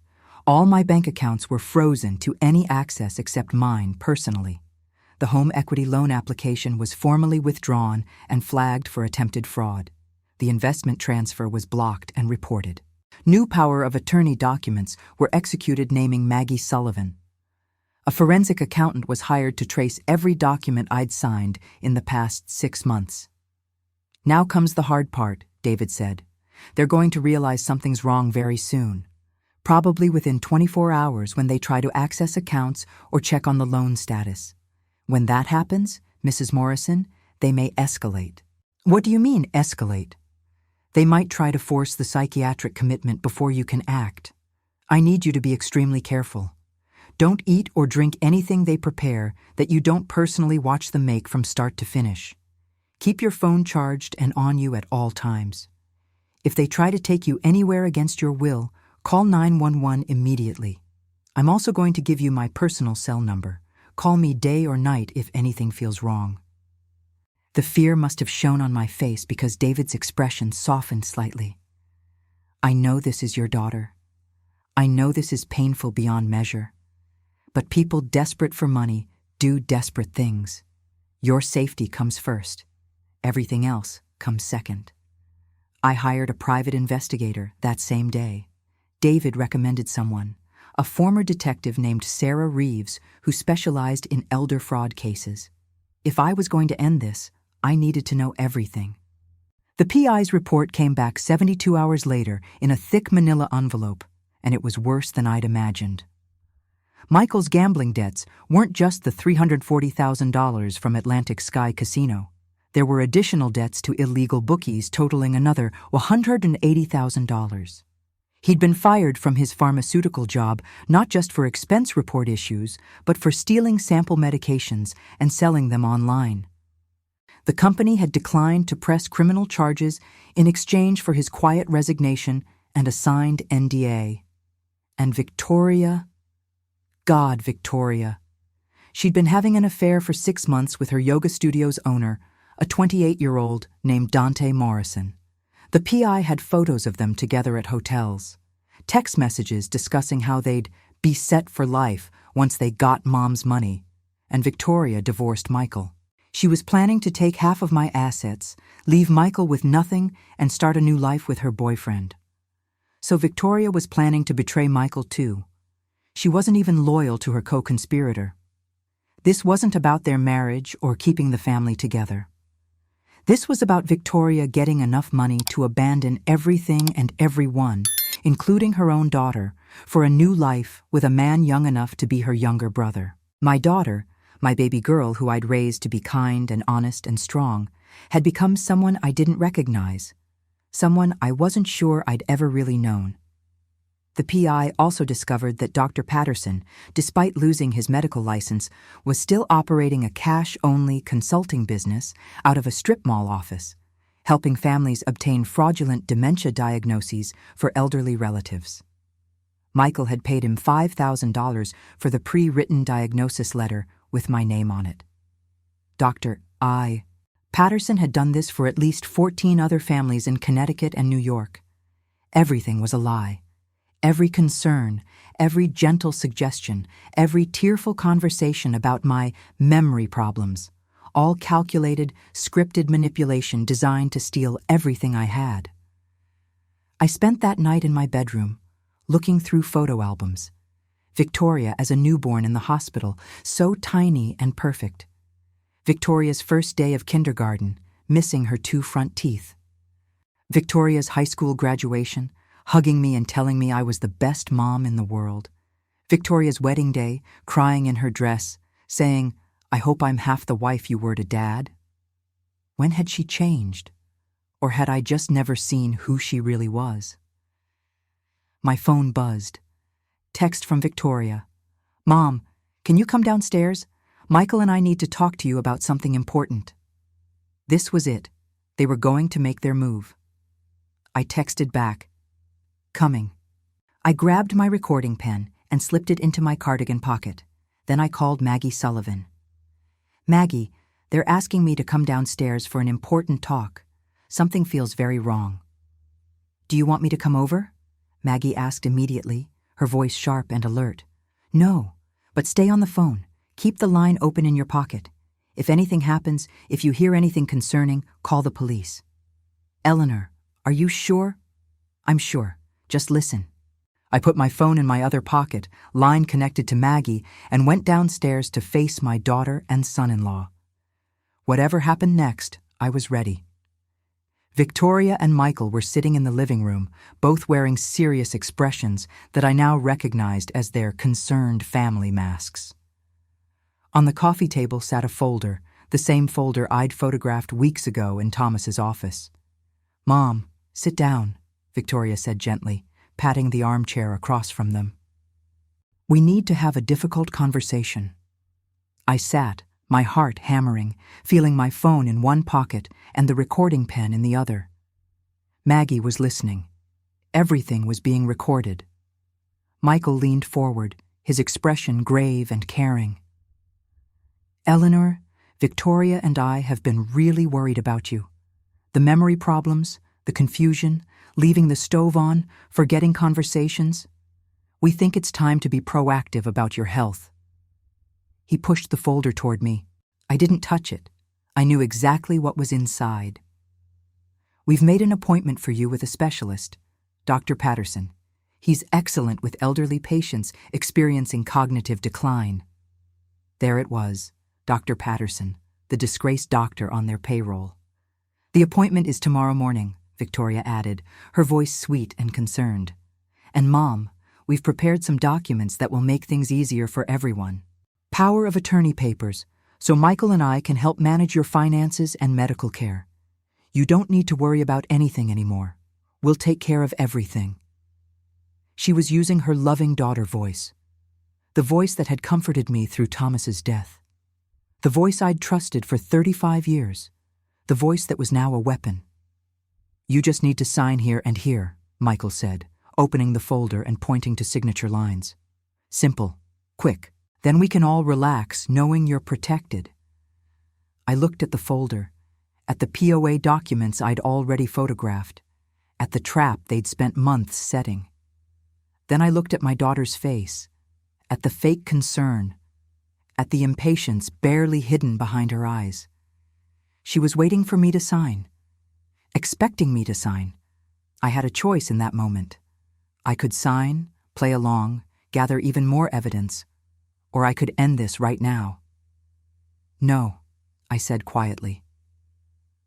All my bank accounts were frozen to any access except mine personally. The home equity loan application was formally withdrawn and flagged for attempted fraud. The investment transfer was blocked and reported. New power of attorney documents were executed naming Maggie Sullivan. A forensic accountant was hired to trace every document I'd signed in the past 6 months. Now comes the hard part, David said. They're going to realize something's wrong very soon. Probably within 24 hours when they try to access accounts or check on the loan status. When that happens, Mrs. Morrison, they may escalate. What do you mean, escalate? They might try to force the psychiatric commitment before you can act. I need you to be extremely careful. Don't eat or drink anything they prepare that you don't personally watch them make from start to finish. Keep your phone charged and on you at all times. If they try to take you anywhere against your will, call 911 immediately. I'm also going to give you my personal cell number. Call me day or night if anything feels wrong. The fear must have shown on my face because David's expression softened slightly. I know this is your daughter. I know this is painful beyond measure. But people desperate for money do desperate things. Your safety comes first. Everything else comes second. I hired a private investigator that same day. David recommended someone, a former detective named Sarah Reeves, who specialized in elder fraud cases. If I was going to end this, I needed to know everything. The PI's report came back 72 hours later in a thick manila envelope, and it was worse than I'd imagined. Michael's gambling debts weren't just the $340,000 from Atlantic Sky Casino. There were additional debts to illegal bookies totaling another $180,000. He'd been fired from his pharmaceutical job not just for expense report issues, but for stealing sample medications and selling them online. The company had declined to press criminal charges in exchange for his quiet resignation and a signed NDA. And Victoria? God, Victoria. She'd been having an affair for 6 months with her yoga studio's owner, a 28-year-old named Dante Morrison. The PI had photos of them together at hotels, text messages discussing how they'd be set for life once they got Mom's money, and Victoria divorced Michael. She was planning to take half of my assets, leave Michael with nothing, and start a new life with her boyfriend. So Victoria was planning to betray Michael too. She wasn't even loyal to her co-conspirator. This wasn't about their marriage or keeping the family together. This was about Victoria getting enough money to abandon everything and everyone, including her own daughter, for a new life with a man young enough to be her younger brother. My daughter, my baby girl who I'd raised to be kind and honest and strong, had become someone I didn't recognize, someone I wasn't sure I'd ever really known. The PI also discovered that Dr. Patterson, despite losing his medical license, was still operating a cash-only consulting business out of a strip mall office, helping families obtain fraudulent dementia diagnoses for elderly relatives. Michael had paid him $5,000 for the pre-written diagnosis letter with my name on it. Dr. I. Patterson had done this for at least 14 other families in Connecticut and New York. Everything was a lie. Every concern, every gentle suggestion, every tearful conversation about my memory problems, all calculated, scripted manipulation designed to steal everything I had. I spent that night in my bedroom, looking through photo albums. Victoria as a newborn in the hospital, so tiny and perfect. Victoria's first day of kindergarten, missing her 2 front teeth. Victoria's high school graduation, hugging me and telling me I was the best mom in the world. Victoria's wedding day, crying in her dress, saying, "I hope I'm half the wife you were to Dad." When had she changed? Or had I just never seen who she really was? My phone buzzed. Text from Victoria. "Mom, can you come downstairs? Michael and I need to talk to you about something important." This was it. They were going to make their move. I texted back, "Coming." I grabbed my recording pen and slipped it into my cardigan pocket. Then I called Maggie Sullivan. "Maggie, they're asking me to come downstairs for an important talk. Something feels very wrong." "Do you want me to come over?" Maggie asked immediately, her voice sharp and alert. "No, but stay on the phone. Keep the line open in your pocket. If anything happens, if you hear anything concerning, call the police." "Eleanor, are you sure?" "I'm sure. Just listen." I put my phone in my other pocket, line connected to Maggie, and went downstairs to face my daughter and son-in-law. Whatever happened next, I was ready. Victoria and Michael were sitting in the living room, both wearing serious expressions that I now recognized as their concerned family masks. On the coffee table sat a folder, the same folder I'd photographed weeks ago in Thomas's office. "Mom, sit down," Victoria said gently, patting the armchair across from them. "We need to have a difficult conversation." I sat, my heart hammering, feeling my phone in one pocket and the recording pen in the other. Maggie was listening. Everything was being recorded. Michael leaned forward, his expression grave and caring. "Eleanor, Victoria and I have been really worried about you. The memory problems, the confusion, leaving the stove on, forgetting conversations. We think it's time to be proactive about your health." He pushed the folder toward me. I didn't touch it. I knew exactly what was inside. "We've made an appointment for you with a specialist, Dr. Patterson. He's excellent with elderly patients experiencing cognitive decline." There it was, Dr. Patterson, the disgraced doctor on their payroll. "The appointment is tomorrow morning," Victoria added, her voice sweet and concerned. "And Mom, we've prepared some documents that will make things easier for everyone. Power of attorney papers, so Michael and I can help manage your finances and medical care. You don't need to worry about anything anymore. We'll take care of everything." She was using her loving daughter voice, the voice that had comforted me through Thomas's death, the voice I'd trusted for 35 years, the voice that was now a weapon. "You just need to sign here and here," Michael said, opening the folder and pointing to signature lines. "Simple, quick. Then we can all relax knowing you're protected." I looked at the folder, at the POA documents I'd already photographed, at the trap they'd spent months setting. Then I looked at my daughter's face, at the fake concern, at the impatience barely hidden behind her eyes. She was waiting for me to sign, expecting me to sign. I had a choice in that moment. I could sign, play along, gather even more evidence, or I could end this right now. "No," I said quietly.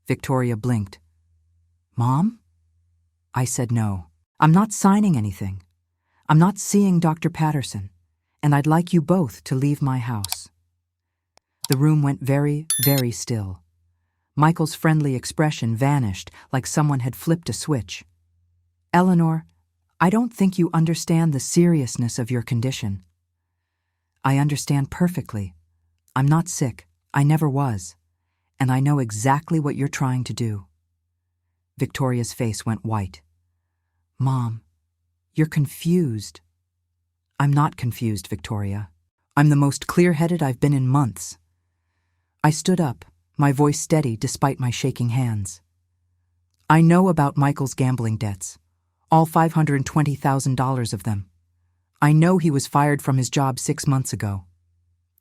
Victoria blinked. "Mom?" I said no. "I'm not signing anything. I'm not seeing Dr. Patterson, and I'd like you both to leave my house." The room went very, very still. Michael's friendly expression vanished like someone had flipped a switch. "Eleanor, I don't think you understand the seriousness of your condition. I understand perfectly. I'm not sick. I never was. And I know exactly what you're trying to do. Victoria's face went white. Mom, you're confused. I'm not confused, Victoria. I'm the most clear-headed I've been in months. I stood up, my voice steady despite my shaking hands. I know about Michael's gambling debts, all $520,000 of them. I know he was fired from his job 6 months ago.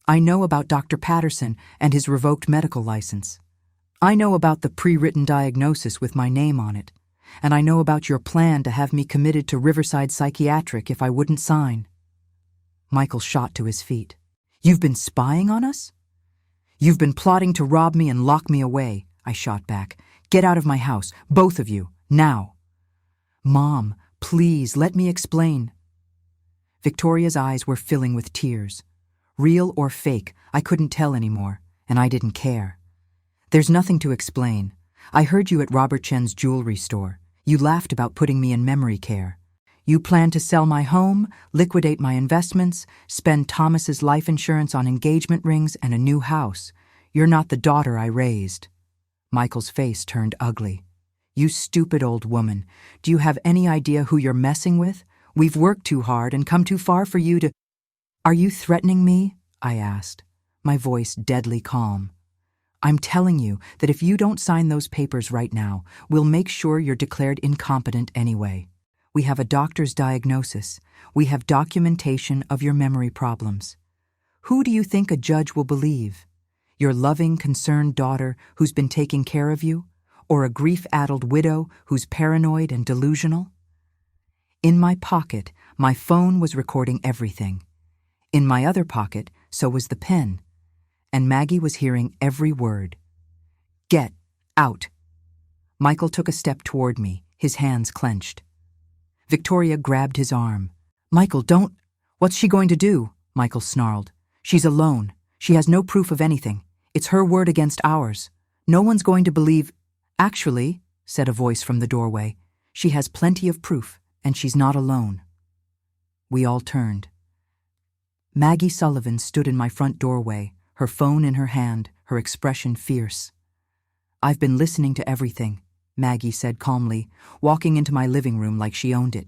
I know about Dr. Patterson and his revoked medical license. I know about the pre-written diagnosis with my name on it, and I know about your plan to have me committed to Riverside Psychiatric if I wouldn't sign. Michael shot to his feet. You've been spying on us? You've been plotting to rob me and lock me away, I shot back. Get out of my house, both of you, now. Mom, please, let me explain. Victoria's eyes were filling with tears. Real or fake, I couldn't tell anymore, and I didn't care. There's nothing to explain. I heard you at Robert Chen's jewelry store. You laughed about putting me in memory care. You planned to sell my home, liquidate my investments, spend Thomas's life insurance on engagement rings and a new house. You're not the daughter I raised. Michael's face turned ugly. You stupid old woman. Do you have any idea who you're messing with? We've worked too hard and come too far for you to— Are you threatening me? I asked, my voice deadly calm. I'm telling you that if you don't sign those papers right now, we'll make sure you're declared incompetent anyway. We have a doctor's diagnosis. We have documentation of your memory problems. Who do you think a judge will believe? Your loving, concerned daughter who's been taking care of you? Or a grief-addled widow who's paranoid and delusional? In my pocket, my phone was recording everything. In my other pocket, so was the pen. And Maggie was hearing every word. Get out. Michael took a step toward me, his hands clenched. Victoria grabbed his arm. Michael, don't. What's she going to do? Michael snarled. She's alone. She has no proof of anything. It's her word against ours. No one's going to believe. Actually, said a voice from the doorway, she has plenty of proof, and she's not alone. We all turned. Maggie Sullivan stood in my front doorway, her phone in her hand, her expression fierce. I've been listening to everything, Maggie said calmly, walking into my living room like she owned it.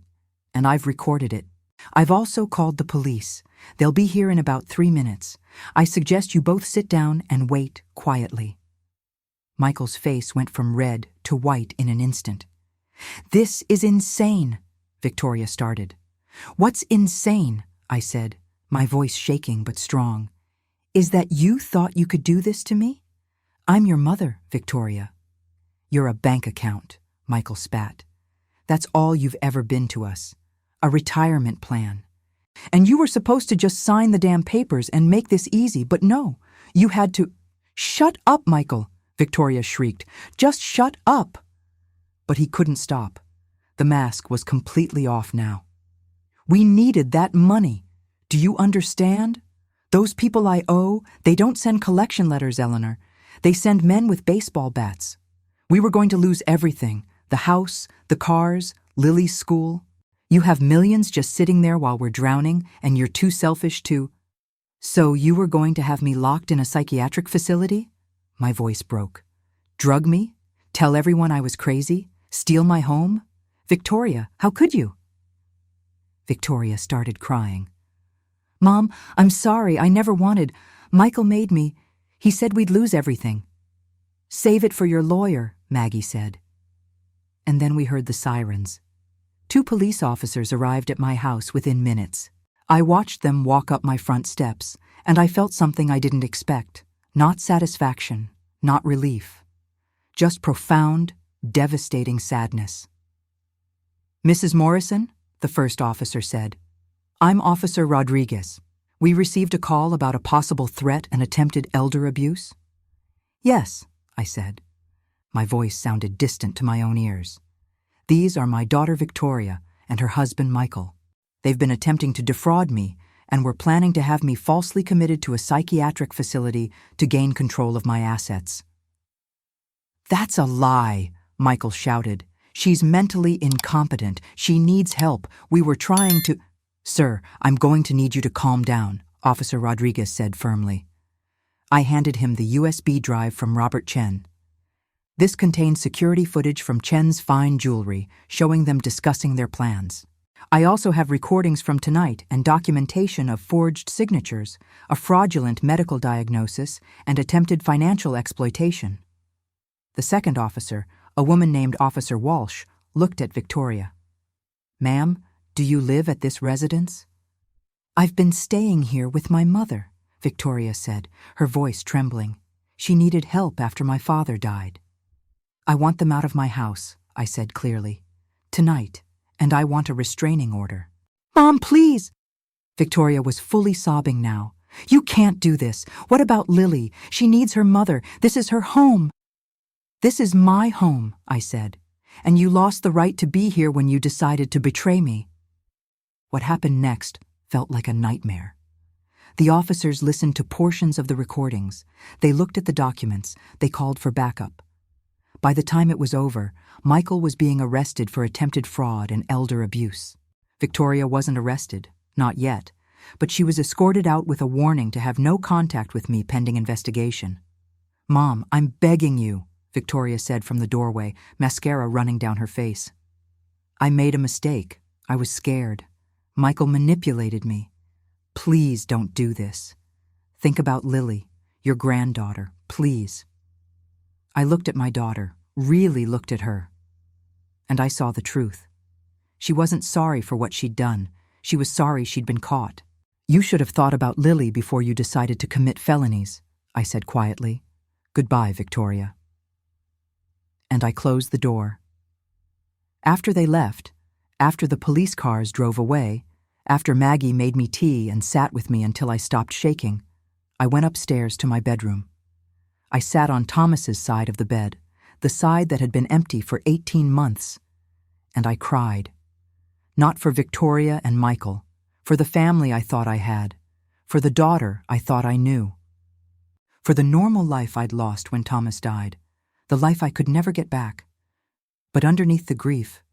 And I've recorded it. I've also called the police. They'll be here in about 3 minutes. I suggest you both sit down and wait quietly. Michael's face went from red to white in an instant. This is insane, Victoria started. What's insane? I said, my voice shaking but strong. Is that you thought you could do this to me? I'm your mother, Victoria. You're a bank account, Michael spat. That's all you've ever been to us. A retirement plan. And you were supposed to just sign the damn papers and make this easy, but no. You had to— Shut up, Michael, Victoria shrieked. Just shut up. But he couldn't stop. The mask was completely off now. We needed that money. Do you understand? Those people I owe, they don't send collection letters, Eleanor. They send men with baseball bats. We were going to lose everything. The house, the cars, Lily's school. You have millions just sitting there while we're drowning, and you're too selfish to— So you were going to have me locked in a psychiatric facility? My voice broke. Drug me? Tell everyone I was crazy? Steal my home? Victoria, how could you? Victoria started crying. Mom, I'm sorry, I never wanted. Michael made me. He said we'd lose everything. Save it for your lawyer, Maggie said. And then we heard the sirens. 2 police officers arrived at my house within minutes. I watched them walk up my front steps, and I felt something I didn't expect. Not satisfaction, not relief. Just profound, devastating sadness. Mrs. Morrison, the first officer said. I'm Officer Rodriguez. We received a call about a possible threat and attempted elder abuse. Yes, I said. My voice sounded distant to my own ears. These are my daughter Victoria and her husband Michael. They've been attempting to defraud me and were planning to have me falsely committed to a psychiatric facility to gain control of my assets. That's a lie, Michael shouted. She's mentally incompetent. She needs help. We were trying to— Sir, I'm going to need you to calm down, Officer Rodriguez said firmly. I handed him the USB drive from Robert Chen. This contained security footage from Chen's fine jewelry, showing them discussing their plans. I also have recordings from tonight and documentation of forged signatures, a fraudulent medical diagnosis, and attempted financial exploitation. The second officer, a woman named Officer Walsh, looked at Victoria. Ma'am, do you live at this residence? I've been staying here with my mother, Victoria said, her voice trembling. She needed help after my father died. I want them out of my house, I said clearly. Tonight, and I want a restraining order. Mom, please! Victoria was fully sobbing now. You can't do this. What about Lily? She needs her mother. This is her home. This is my home, I said, and you lost the right to be here when you decided to betray me. What happened next felt like a nightmare. The officers listened to portions of the recordings. They looked at the documents. They called for backup. By the time it was over, Michael was being arrested for attempted fraud and elder abuse. Victoria wasn't arrested, not yet, but she was escorted out with a warning to have no contact with me pending investigation. Mom, I'm begging you, Victoria said from the doorway, mascara running down her face. I made a mistake. I was scared. Michael manipulated me. Please don't do this. Think about Lily, your granddaughter, please. I looked at my daughter, really looked at her, and I saw the truth. She wasn't sorry for what she'd done. She was sorry she'd been caught. You should have thought about Lily before you decided to commit felonies, I said quietly. Goodbye, Victoria. And I closed the door. After they left, after the police cars drove away, after Maggie made me tea and sat with me until I stopped shaking, I went upstairs to my bedroom. I sat on Thomas's side of the bed, the side that had been empty for 18 months, and I cried. Not for Victoria and Michael, for the family I thought I had, for the daughter I thought I knew, for the normal life I'd lost when Thomas died, the life I could never get back. But underneath the grief,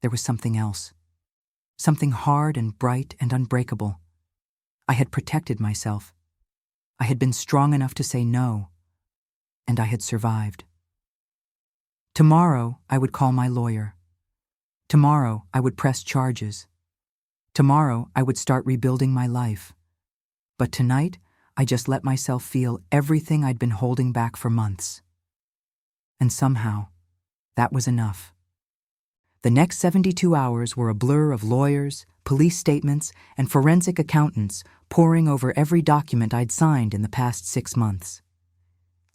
there was something else. Something hard and bright and unbreakable. I had protected myself. I had been strong enough to say no, and I had survived. Tomorrow, I would call my lawyer. Tomorrow, I would press charges. Tomorrow, I would start rebuilding my life. But tonight, I just let myself feel everything I'd been holding back for months. And somehow, that was enough. The next 72 hours were a blur of lawyers, police statements, and forensic accountants poring over every document I'd signed in the past 6 months.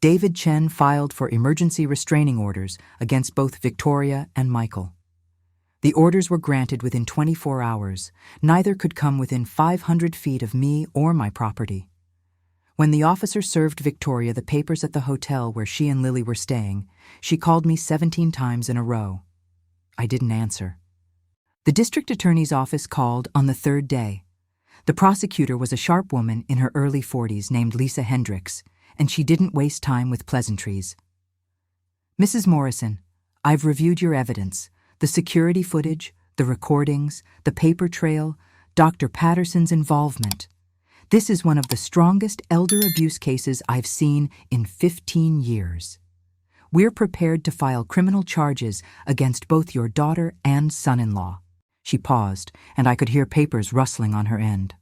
David Chen filed for emergency restraining orders against both Victoria and Michael. The orders were granted within 24 hours. Neither could come within 500 feet of me or my property. When the officer served Victoria the papers at the hotel where she and Lily were staying, she called me 17 times in a row. I didn't answer. The district attorney's office called on the third day. The prosecutor was a sharp woman in her early 40s named Lisa Hendricks, and she didn't waste time with pleasantries. Mrs. Morrison, I've reviewed your evidence, the security footage, the recordings, the paper trail, Dr. Patterson's involvement. This is one of the strongest elder abuse cases I've seen in 15 years. We're prepared to file criminal charges against both your daughter and son-in-law. She paused, and I could hear papers rustling on her end.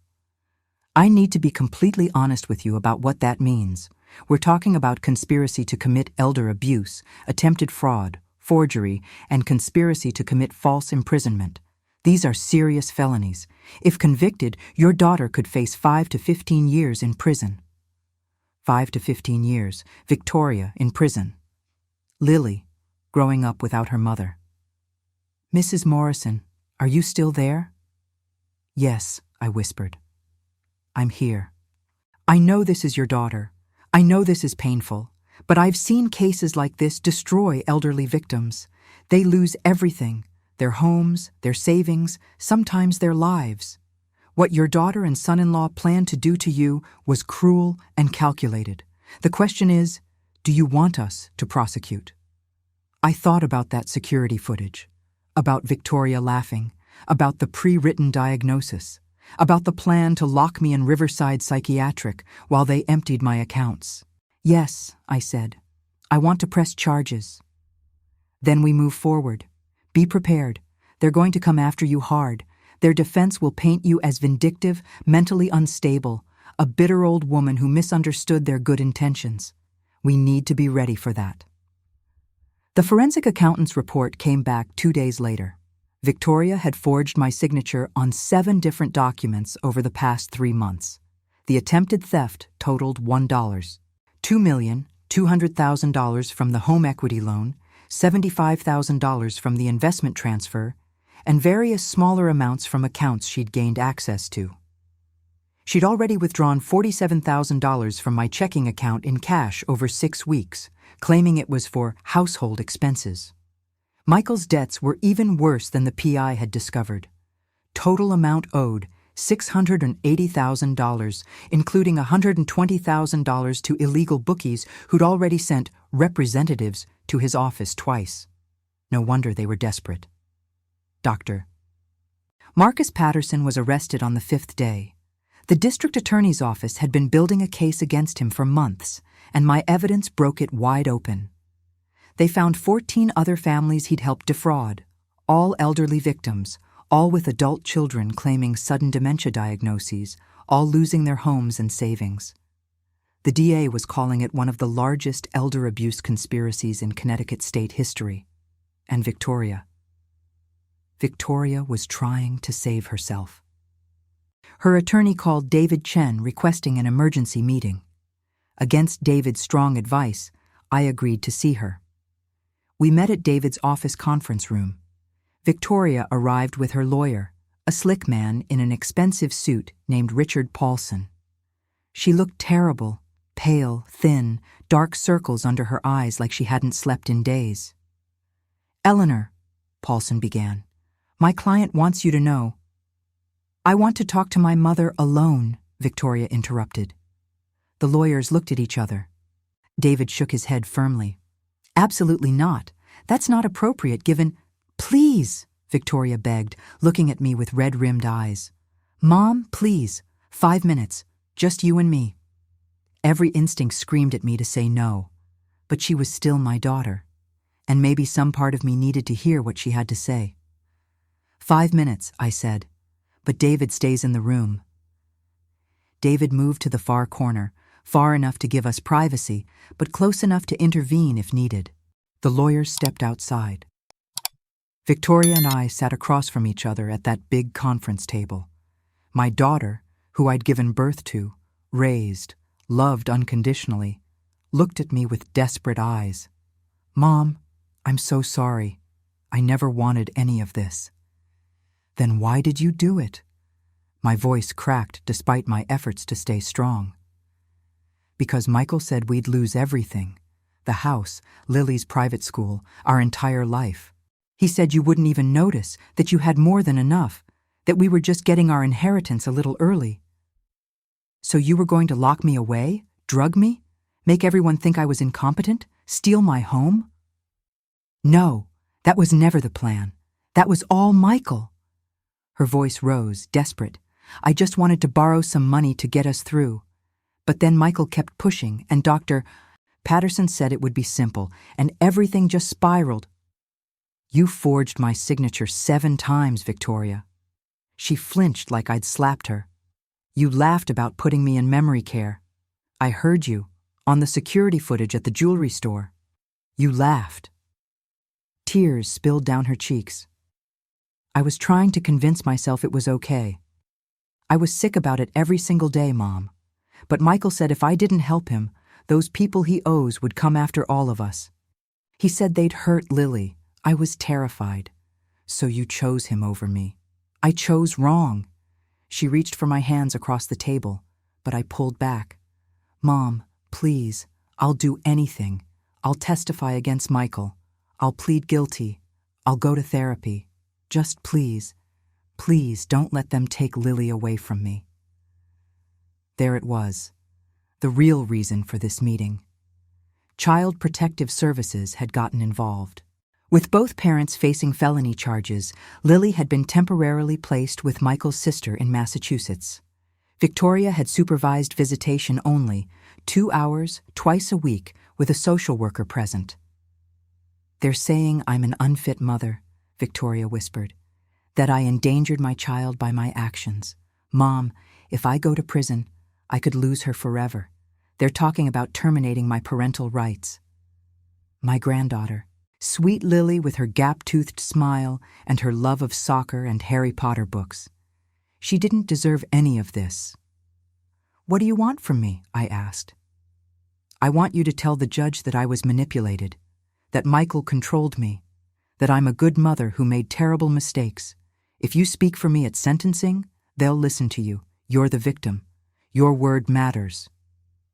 I need to be completely honest with you about what that means. We're talking about conspiracy to commit elder abuse, attempted fraud, forgery, and conspiracy to commit false imprisonment. These are serious felonies. If convicted, your daughter could face 5 to 15 years in prison. 5 to 15 years, Victoria in prison. Lily, growing up without her mother. Mrs. Morrison, are you still there? Yes, I whispered. I'm here. I know this is your daughter. I know this is painful, but I've seen cases like this destroy elderly victims. They lose everything, their homes, their savings, sometimes their lives. What your daughter and son-in-law planned to do to you was cruel and calculated. The question is, do you want us to prosecute? I thought about that security footage, about Victoria laughing, about the pre-written diagnosis, about the plan to lock me in Riverside Psychiatric while they emptied my accounts. Yes, I said. I want to press charges. Then we move forward. Be prepared. They're going to come after you hard. Their defense will paint you as vindictive, mentally unstable, a bitter old woman who misunderstood their good intentions. We need to be ready for that. The forensic accountant's report came back 2 days later. Victoria had forged my signature on 7 different documents over the past 3 months. The attempted theft totaled $1. $2,200,000 from the home equity loan, $75,000 from the investment transfer, and various smaller amounts from accounts she'd gained access to. She'd already withdrawn $47,000 from my checking account in cash over 6 weeks, claiming it was for household expenses. Michael's debts were even worse than the PI had discovered. Total amount owed, $680,000, including $120,000 to illegal bookies who'd already sent representatives to his office twice. No wonder they were desperate. Dr. Marcus Patterson was arrested on the 5th day. The district attorney's office had been building a case against him for months, and my evidence broke it wide open. They found 14 other families he'd helped defraud, all elderly victims, all with adult children claiming sudden dementia diagnoses, all losing their homes and savings. The DA was calling it one of the largest elder abuse conspiracies in Connecticut state history. And Victoria was trying to save herself. Her attorney called David Chen requesting an emergency meeting. Against David's strong advice, I agreed to see her. We met at David's office conference room. Victoria arrived with her lawyer, a slick man in an expensive suit named Richard Paulson. She looked terrible, pale, thin, dark circles under her eyes like she hadn't slept in days. "Eleanor," Paulson began, "my client wants you to know." "I want to talk to my mother alone," Victoria interrupted. The lawyers looked at each other. David shook his head firmly. "Absolutely not. That's not appropriate given—" "Please," Victoria begged, looking at me with red-rimmed eyes. "Mom, please, 5 minutes, just you and me." Every instinct screamed at me to say no, but she was still my daughter, and maybe some part of me needed to hear what she had to say. 5 minutes, I said, but David stays in the room. David moved to the far corner, far enough to give us privacy, but close enough to intervene if needed. The lawyers stepped outside. Victoria and I sat across from each other at that big conference table. My daughter, who I'd given birth to, raised, loved unconditionally, looked at me with desperate eyes. "Mom, I'm so sorry. I never wanted any of this." "Then why did you do it?" My voice cracked despite my efforts to stay strong. "Because Michael said we'd lose everything. The house, Lily's private school, our entire life. He said you wouldn't even notice, that you had more than enough, that we were just getting our inheritance a little early. So you were going to lock me away, drug me, make everyone think I was incompetent, steal my home?" "No, that was never the plan. That was all Michael." Her voice rose, desperate. "I just wanted to borrow some money to get us through. But then Michael kept pushing, and Dr. Patterson said it would be simple, and everything just spiraled." "You forged my signature 7 times, Victoria." She flinched like I'd slapped her. "You laughed about putting me in memory care. I heard you, on the security footage at the jewelry store. You laughed." Tears spilled down her cheeks. "I was trying to convince myself it was okay. I was sick about it every single day, Mom. But Michael said if I didn't help him, those people he owes would come after all of us. He said they'd hurt Lily. I was terrified. So you chose him over me. I chose wrong." She reached for my hands across the table, but I pulled back. "Mom, please, I'll do anything. I'll testify against Michael. I'll plead guilty. I'll go to therapy. Just please, please don't let them take Lily away from me." There it was, the real reason for this meeting. Child Protective Services had gotten involved. With both parents facing felony charges, Lily had been temporarily placed with Michael's sister in Massachusetts. Victoria had supervised visitation only, 2 hours, twice a week, with a social worker present. "They're saying I'm an unfit mother," Victoria whispered, "that I endangered my child by my actions. Mom, if I go to prison, I could lose her forever. They're talking about terminating my parental rights." My granddaughter, sweet Lily with her gap-toothed smile and her love of soccer and Harry Potter books. She didn't deserve any of this. "What do you want from me?" I asked. "I want you to tell the judge that I was manipulated, that Michael controlled me, that I'm a good mother who made terrible mistakes. If you speak for me at sentencing, they'll listen to you. You're the victim. Your word matters.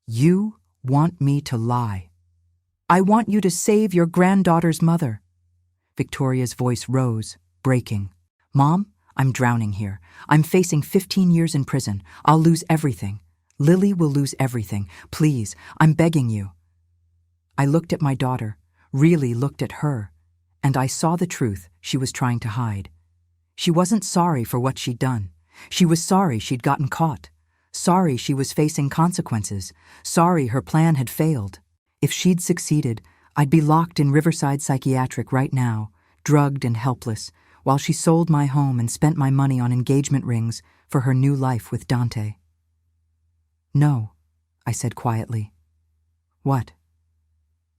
You want me to lie. I want you to save your granddaughter's mother." Victoria's voice rose, breaking. "Mom, I'm drowning here. I'm facing 15 years in prison. I'll lose everything. Lily will lose everything. Please, I'm begging you." I looked at my daughter, really looked at her, and I saw the truth she was trying to hide. She wasn't sorry for what she'd done. She was sorry she'd gotten caught. Sorry she was facing consequences. Sorry her plan had failed. If she'd succeeded, I'd be locked in Riverside Psychiatric right now, drugged and helpless, while she sold my home and spent my money on engagement rings for her new life with Dante. "No," I said quietly. "What?"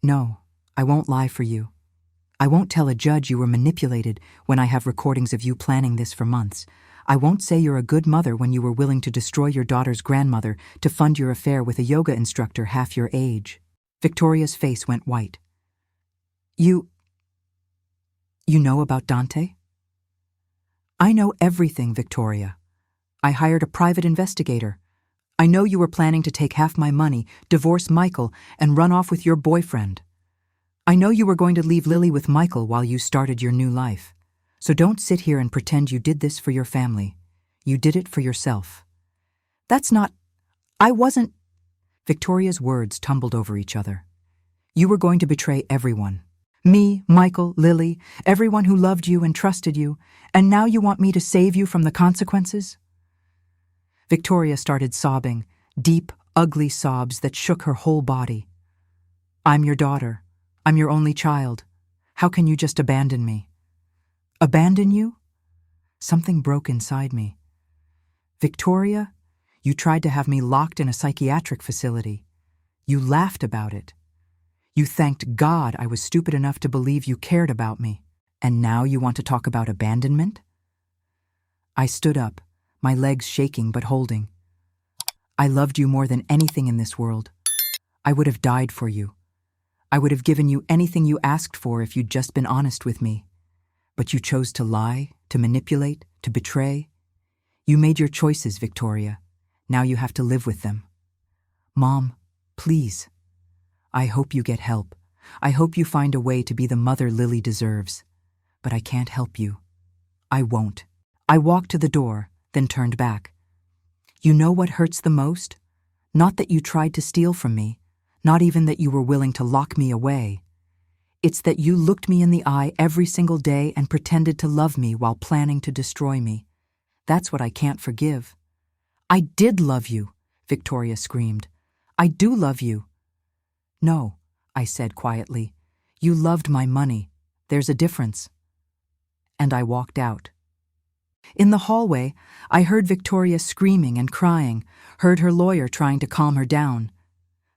"No, I won't lie for you. I won't tell a judge you were manipulated when I have recordings of you planning this for months. I won't say you're a good mother when you were willing to destroy your daughter's grandmother to fund your affair with a yoga instructor half your age." Victoria's face went white. You know about Dante?" "I know everything, Victoria. I hired a private investigator. I know you were planning to take half my money, divorce Michael, and run off with your boyfriend. I know you were going to leave Lily with Michael while you started your new life. So don't sit here and pretend you did this for your family. You did it for yourself." "That's not... I wasn't..." Victoria's words tumbled over each other. "You were going to betray everyone. Me, Michael, Lily, everyone who loved you and trusted you, and now you want me to save you from the consequences?" Victoria started sobbing, deep, ugly sobs that shook her whole body. "I'm your daughter. I'm your only child. How can you just abandon me?" "Abandon you?" Something broke inside me. "Victoria, you tried to have me locked in a psychiatric facility. You laughed about it. You thanked God I was stupid enough to believe you cared about me. And now you want to talk about abandonment?" I stood up, my legs shaking but holding. "I loved you more than anything in this world. I would have died for you. I would have given you anything you asked for if you'd just been honest with me. But you chose to lie, to manipulate, to betray. You made your choices, Victoria. Now you have to live with them. Mom, please. I hope you get help. I hope you find a way to be the mother Lily deserves. But I can't help you. I won't." I walked to the door, then turned back. "You know what hurts the most? Not that you tried to steal from me, not even that you were willing to lock me away. It's that you looked me in the eye every single day and pretended to love me while planning to destroy me. That's what I can't forgive." "I did love you," Victoria screamed. "I do love you." "No," I said quietly. "You loved my money. There's a difference." And I walked out. In the hallway, I heard Victoria screaming and crying, heard her lawyer trying to calm her down.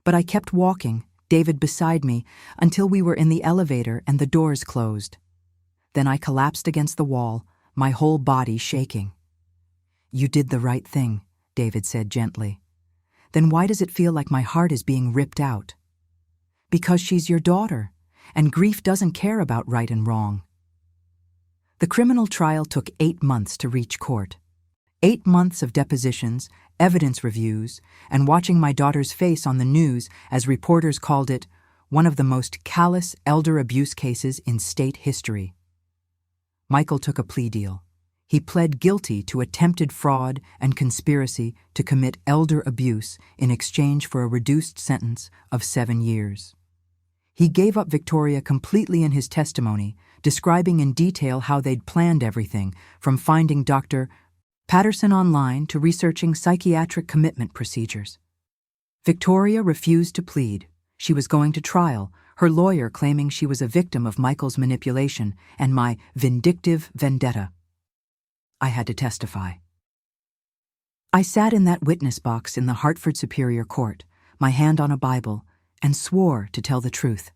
But I kept walking, David beside me, until we were in the elevator and the doors closed. Then I collapsed against the wall, my whole body shaking. "You did the right thing," David said gently. "Then why does it feel like my heart is being ripped out?" "Because she's your daughter, and grief doesn't care about right and wrong." The criminal trial took 8 months to reach court. 8 months of depositions, evidence reviews, and watching my daughter's face on the news as reporters called it one of the most callous elder abuse cases in state history. Michael took a plea deal. He pled guilty to attempted fraud and conspiracy to commit elder abuse in exchange for a reduced sentence of 7 years. He gave up Victoria completely in his testimony, describing in detail how they'd planned everything, from finding Dr. Patterson online to researching psychiatric commitment procedures. Victoria refused to plead. She was going to trial, her lawyer claiming she was a victim of Michael's manipulation and my vindictive vendetta. I had to testify. I sat in that witness box in the Hartford Superior Court, my hand on a Bible, and swore to tell the truth.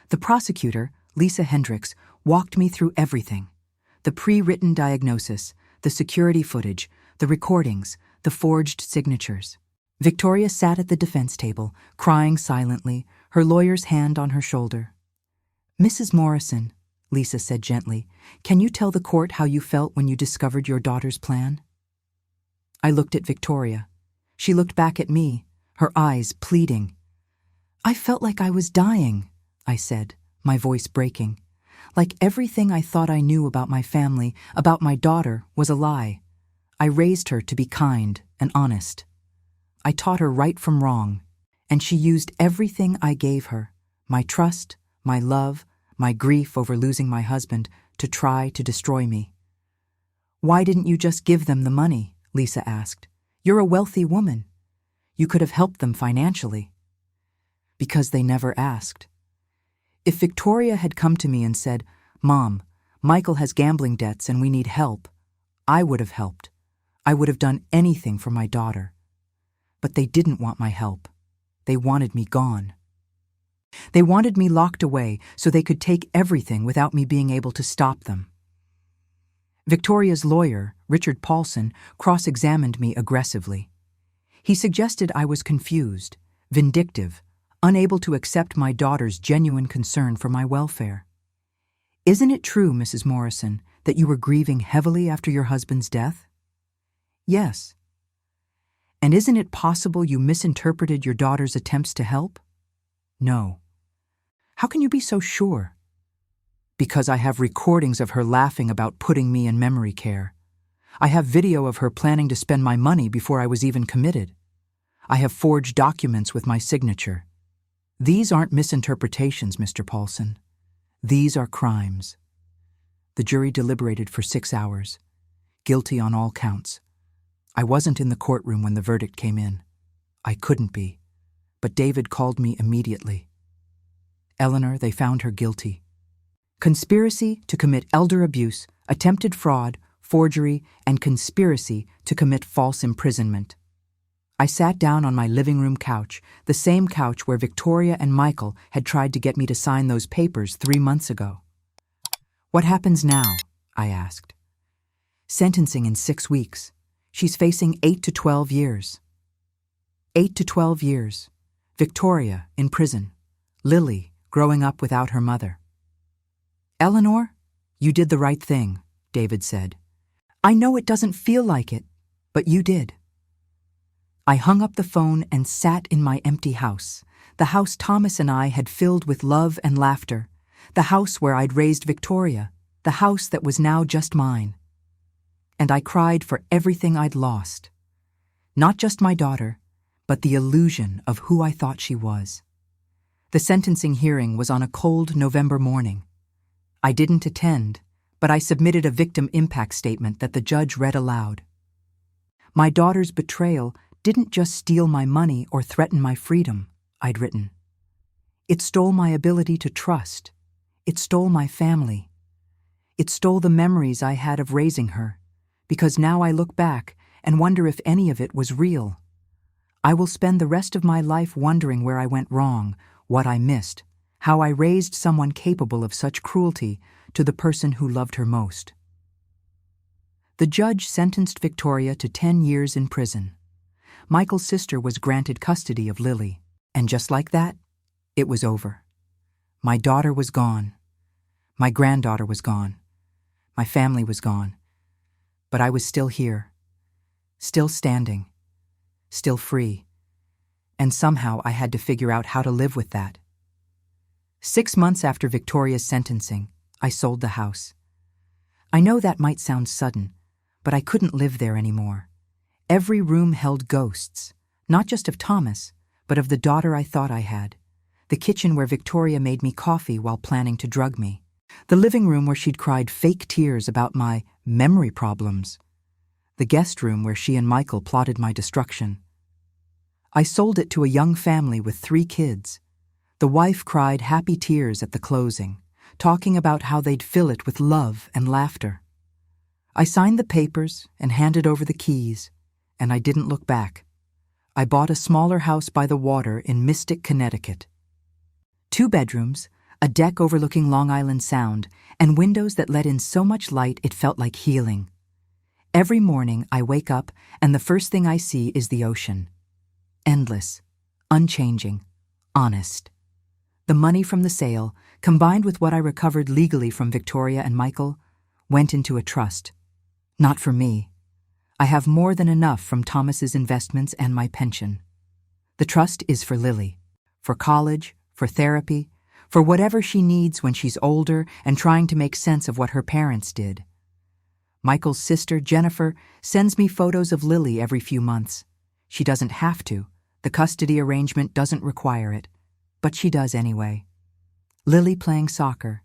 The prosecutor, Lisa Hendricks, walked me through everything: the pre-written diagnosis, the security footage, the recordings, the forged signatures. Victoria sat at the defense table, crying silently, her lawyer's hand on her shoulder. "Mrs. Morrison," Lisa said gently, "can you tell the court how you felt when you discovered your daughter's plan?" I looked at Victoria. She looked back at me, her eyes pleading. "I felt like I was dying," I said, my voice breaking. Like everything I thought I knew about my family, about my daughter, was a lie. I raised her to be kind and honest. I taught her right from wrong, and she used everything I gave her, my trust, my love, my grief over losing my husband, to try to destroy me. "Why didn't you just give them the money?" Lisa asked. "You're a wealthy woman. You could have helped them financially." Because they never asked. If Victoria had come to me and said, "Mom, Michael has gambling debts and we need help," I would have helped. I would have done anything for my daughter. But they didn't want my help. They wanted me gone. They wanted me locked away so they could take everything without me being able to stop them. Victoria's lawyer, Richard Paulson, cross-examined me aggressively. He suggested I was confused, vindictive, unable to accept my daughter's genuine concern for my welfare. "Isn't it true, Mrs. Morrison, that you were grieving heavily after your husband's death?" "Yes." "And isn't it possible you misinterpreted your daughter's attempts to help?" "No." "How can you be so sure?" "Because I have recordings of her laughing about putting me in memory care. I have video of her planning to spend my money before I was even committed. I have forged documents with my signature. These aren't misinterpretations, Mr. Paulson. These are crimes." The jury deliberated for 6 hours. Guilty on all counts. I wasn't in the courtroom when the verdict came in. I couldn't be. But David called me immediately. "Eleanor, they found her guilty. Conspiracy to commit elder abuse, attempted fraud, forgery, and conspiracy to commit false imprisonment." I sat down on my living room couch, the same couch where Victoria and Michael had tried to get me to sign those papers 3 months ago. "What happens now?" I asked. "Sentencing in 6 weeks. She's facing 8 to 12 years. 8 to 12 years. Victoria in prison. Lily growing up without her mother." "Eleanor, you did the right thing," David said. "I know it doesn't feel like it, but you did." I hung up the phone and sat in my empty house, the house Thomas and I had filled with love and laughter, the house where I'd raised Victoria, the house that was now just mine. And I cried for everything I'd lost. Not just my daughter, but the illusion of who I thought she was. The sentencing hearing was on a cold November morning. I didn't attend, but I submitted a victim impact statement that the judge read aloud. My daughter's betrayal didn't just steal my money or threaten my freedom, I'd written. It stole my ability to trust. It stole my family. It stole the memories I had of raising her, because now I look back and wonder if any of it was real. I will spend the rest of my life wondering where I went wrong, what I missed, how I raised someone capable of such cruelty to the person who loved her most. The judge sentenced Victoria to 10 years in prison. Michael's sister was granted custody of Lily, and just like that, it was over. My daughter was gone. My granddaughter was gone. My family was gone. But I was still here, still standing, still free, and somehow I had to figure out how to live with that. 6 months after Victoria's sentencing, I sold the house. I know that might sound sudden, but I couldn't live there anymore. Every room held ghosts, not just of Thomas, but of the daughter I thought I had, the kitchen where Victoria made me coffee while planning to drug me, the living room where she'd cried fake tears about my memory problems, the guest room where she and Michael plotted my destruction. I sold it to a young family with 3 kids. The wife cried happy tears at the closing, talking about how they'd fill it with love and laughter. I signed the papers and handed over the keys, and I didn't look back. I bought a smaller house by the water in Mystic, Connecticut. 2 bedrooms, a deck overlooking Long Island Sound, and windows that let in so much light it felt like healing. Every morning I wake up and the first thing I see is the ocean. Endless, unchanging, honest. The money from the sale, combined with what I recovered legally from Victoria and Michael, went into a trust. Not for me. I have more than enough from Thomas's investments and my pension. The trust is for Lily, for college, for therapy, for whatever she needs when she's older and trying to make sense of what her parents did. Michael's sister, Jennifer, sends me photos of Lily every few months. She doesn't have to. The custody arrangement doesn't require it, but she does anyway. Lily playing soccer,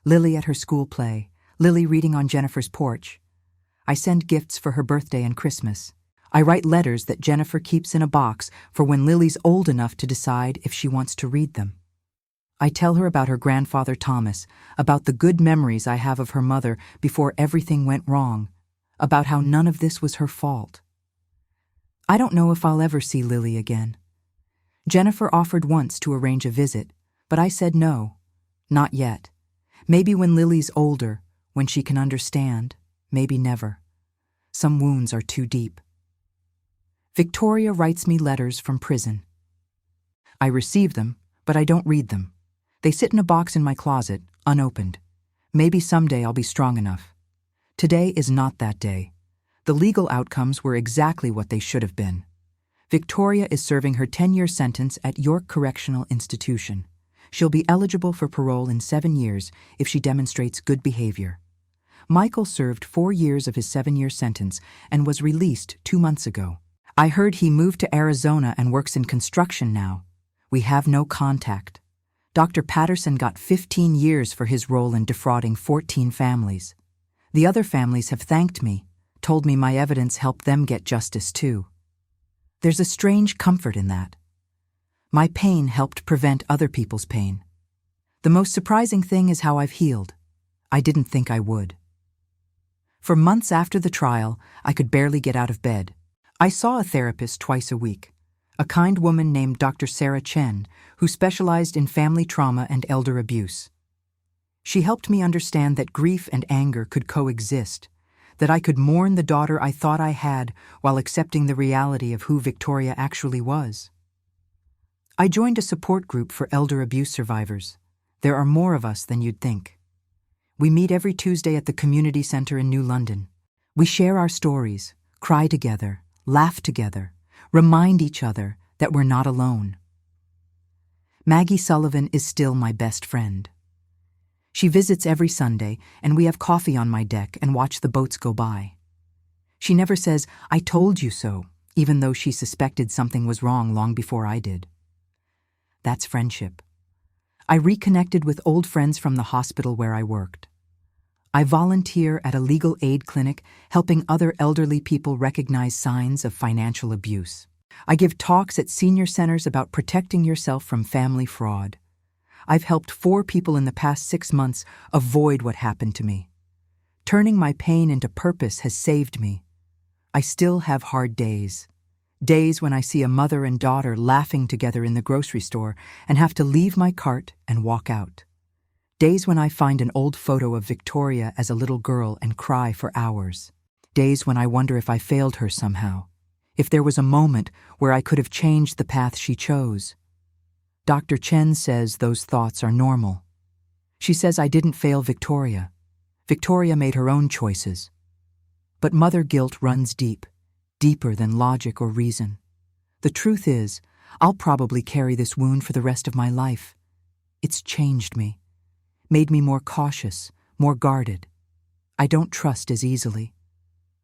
Lily at her school play, Lily reading on Jennifer's porch. I send gifts for her birthday and Christmas. I write letters that Jennifer keeps in a box for when Lily's old enough to decide if she wants to read them. I tell her about her grandfather Thomas, about the good memories I have of her mother before everything went wrong, about how none of this was her fault. I don't know if I'll ever see Lily again. Jennifer offered once to arrange a visit, but I said no, not yet. Maybe when Lily's older, when she can understand, maybe never. Some wounds are too deep. Victoria writes me letters from prison. I receive them, but I don't read them. They sit in a box in my closet, unopened. Maybe someday I'll be strong enough. Today is not that day. The legal outcomes were exactly what they should have been. Victoria is serving her 10-year sentence at York Correctional Institution. She'll be eligible for parole in 7 years if she demonstrates good behavior. Michael served 4 years of his 7-year sentence and was released 2 months ago. I heard he moved to Arizona and works in construction now. We have no contact. Dr. Patterson got 15 years for his role in defrauding 14 families. The other families have thanked me, told me my evidence helped them get justice too. There's a strange comfort in that. My pain helped prevent other people's pain. The most surprising thing is how I've healed. I didn't think I would. For months after the trial, I could barely get out of bed. I saw a therapist twice a week, a kind woman named Dr. Sarah Chen, who specialized in family trauma and elder abuse. She helped me understand that grief and anger could coexist, that I could mourn the daughter I thought I had while accepting the reality of who Victoria actually was. I joined a support group for elder abuse survivors. There are more of us than you'd think. We meet every Tuesday at the community center in New London. We share our stories, cry together, laugh together, remind each other that we're not alone. Maggie Sullivan is still my best friend. She visits every Sunday, and we have coffee on my deck and watch the boats go by. She never says, "I told you so," even though she suspected something was wrong long before I did. That's friendship. I reconnected with old friends from the hospital where I worked. I volunteer at a legal aid clinic, helping other elderly people recognize signs of financial abuse. I give talks at senior centers about protecting yourself from family fraud. I've helped 4 people in the past 6 months avoid what happened to me. Turning my pain into purpose has saved me. I still have hard days. Days when I see a mother and daughter laughing together in the grocery store and have to leave my cart and walk out. Days when I find an old photo of Victoria as a little girl and cry for hours. Days when I wonder if I failed her somehow, if there was a moment where I could have changed the path she chose. Dr. Chen says those thoughts are normal. She says I didn't fail Victoria. Victoria made her own choices. But mother guilt runs deep, deeper than logic or reason. The truth is, I'll probably carry this wound for the rest of my life. It's changed me, made me more cautious, more guarded. I don't trust as easily.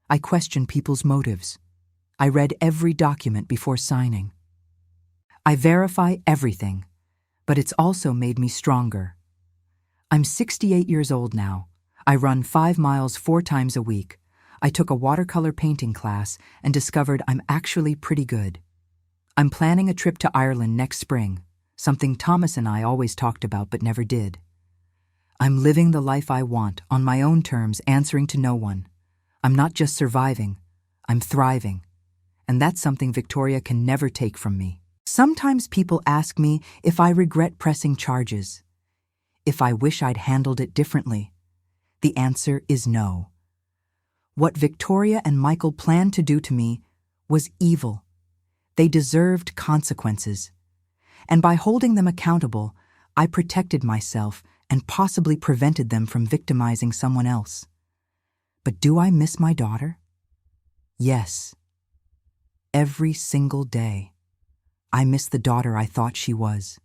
I question people's motives. I read every document before signing. I verify everything. but it's also made me stronger. I'm 68 years old now. I run 5 miles 4 times a week. I took a watercolor painting class and discovered I'm actually pretty good. I'm planning a trip to Ireland next spring, something Thomas and I always talked about but never did. I'm living the life I want, on my own terms, answering to no one. I'm not just surviving, I'm thriving. And that's something Victoria can never take from me. Sometimes people ask me if I regret pressing charges, if I wish I'd handled it differently. The answer is no. What Victoria and Michael planned to do to me was evil. They deserved consequences. And by holding them accountable, I protected myself and possibly prevented them from victimizing someone else. But do I miss my daughter? Yes. Every single day. I miss the daughter I thought she was.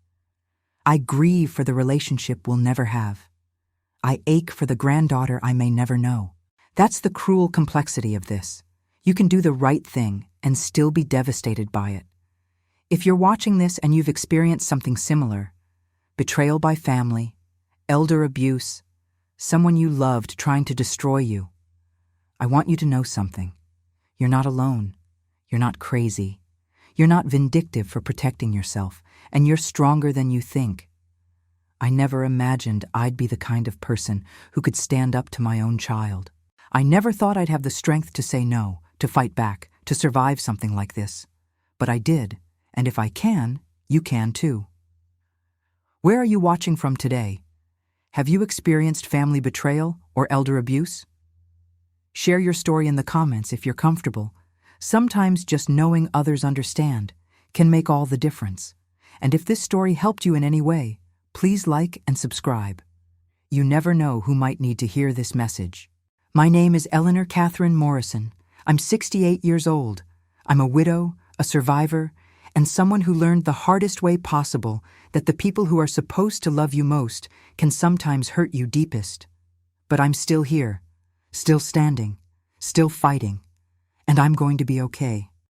I grieve for the relationship we'll never have. I ache for the granddaughter I may never know. That's the cruel complexity of this. You can do the right thing and still be devastated by it. If you're watching this and you've experienced something similar, betrayal by family, elder abuse, someone you loved trying to destroy you, I want you to know something. You're not alone. You're not crazy. You're not vindictive for protecting yourself, and you're stronger than you think. I never imagined I'd be the kind of person who could stand up to my own child. I never thought I'd have the strength to say no, to fight back, to survive something like this. But I did, and if I can, you can too. Where are you watching from today? Have you experienced family betrayal or elder abuse? Share your story in the comments if you're comfortable. Sometimes just knowing others understand can make all the difference. And if this story helped you in any way, please like and subscribe. You never know who might need to hear this message. My name is Eleanor Catherine Morrison. I'm 68 years old. I'm a widow, a survivor, and someone who learned the hardest way possible that the people who are supposed to love you most can sometimes hurt you deepest. But I'm still here, still standing, still fighting, and I'm going to be okay.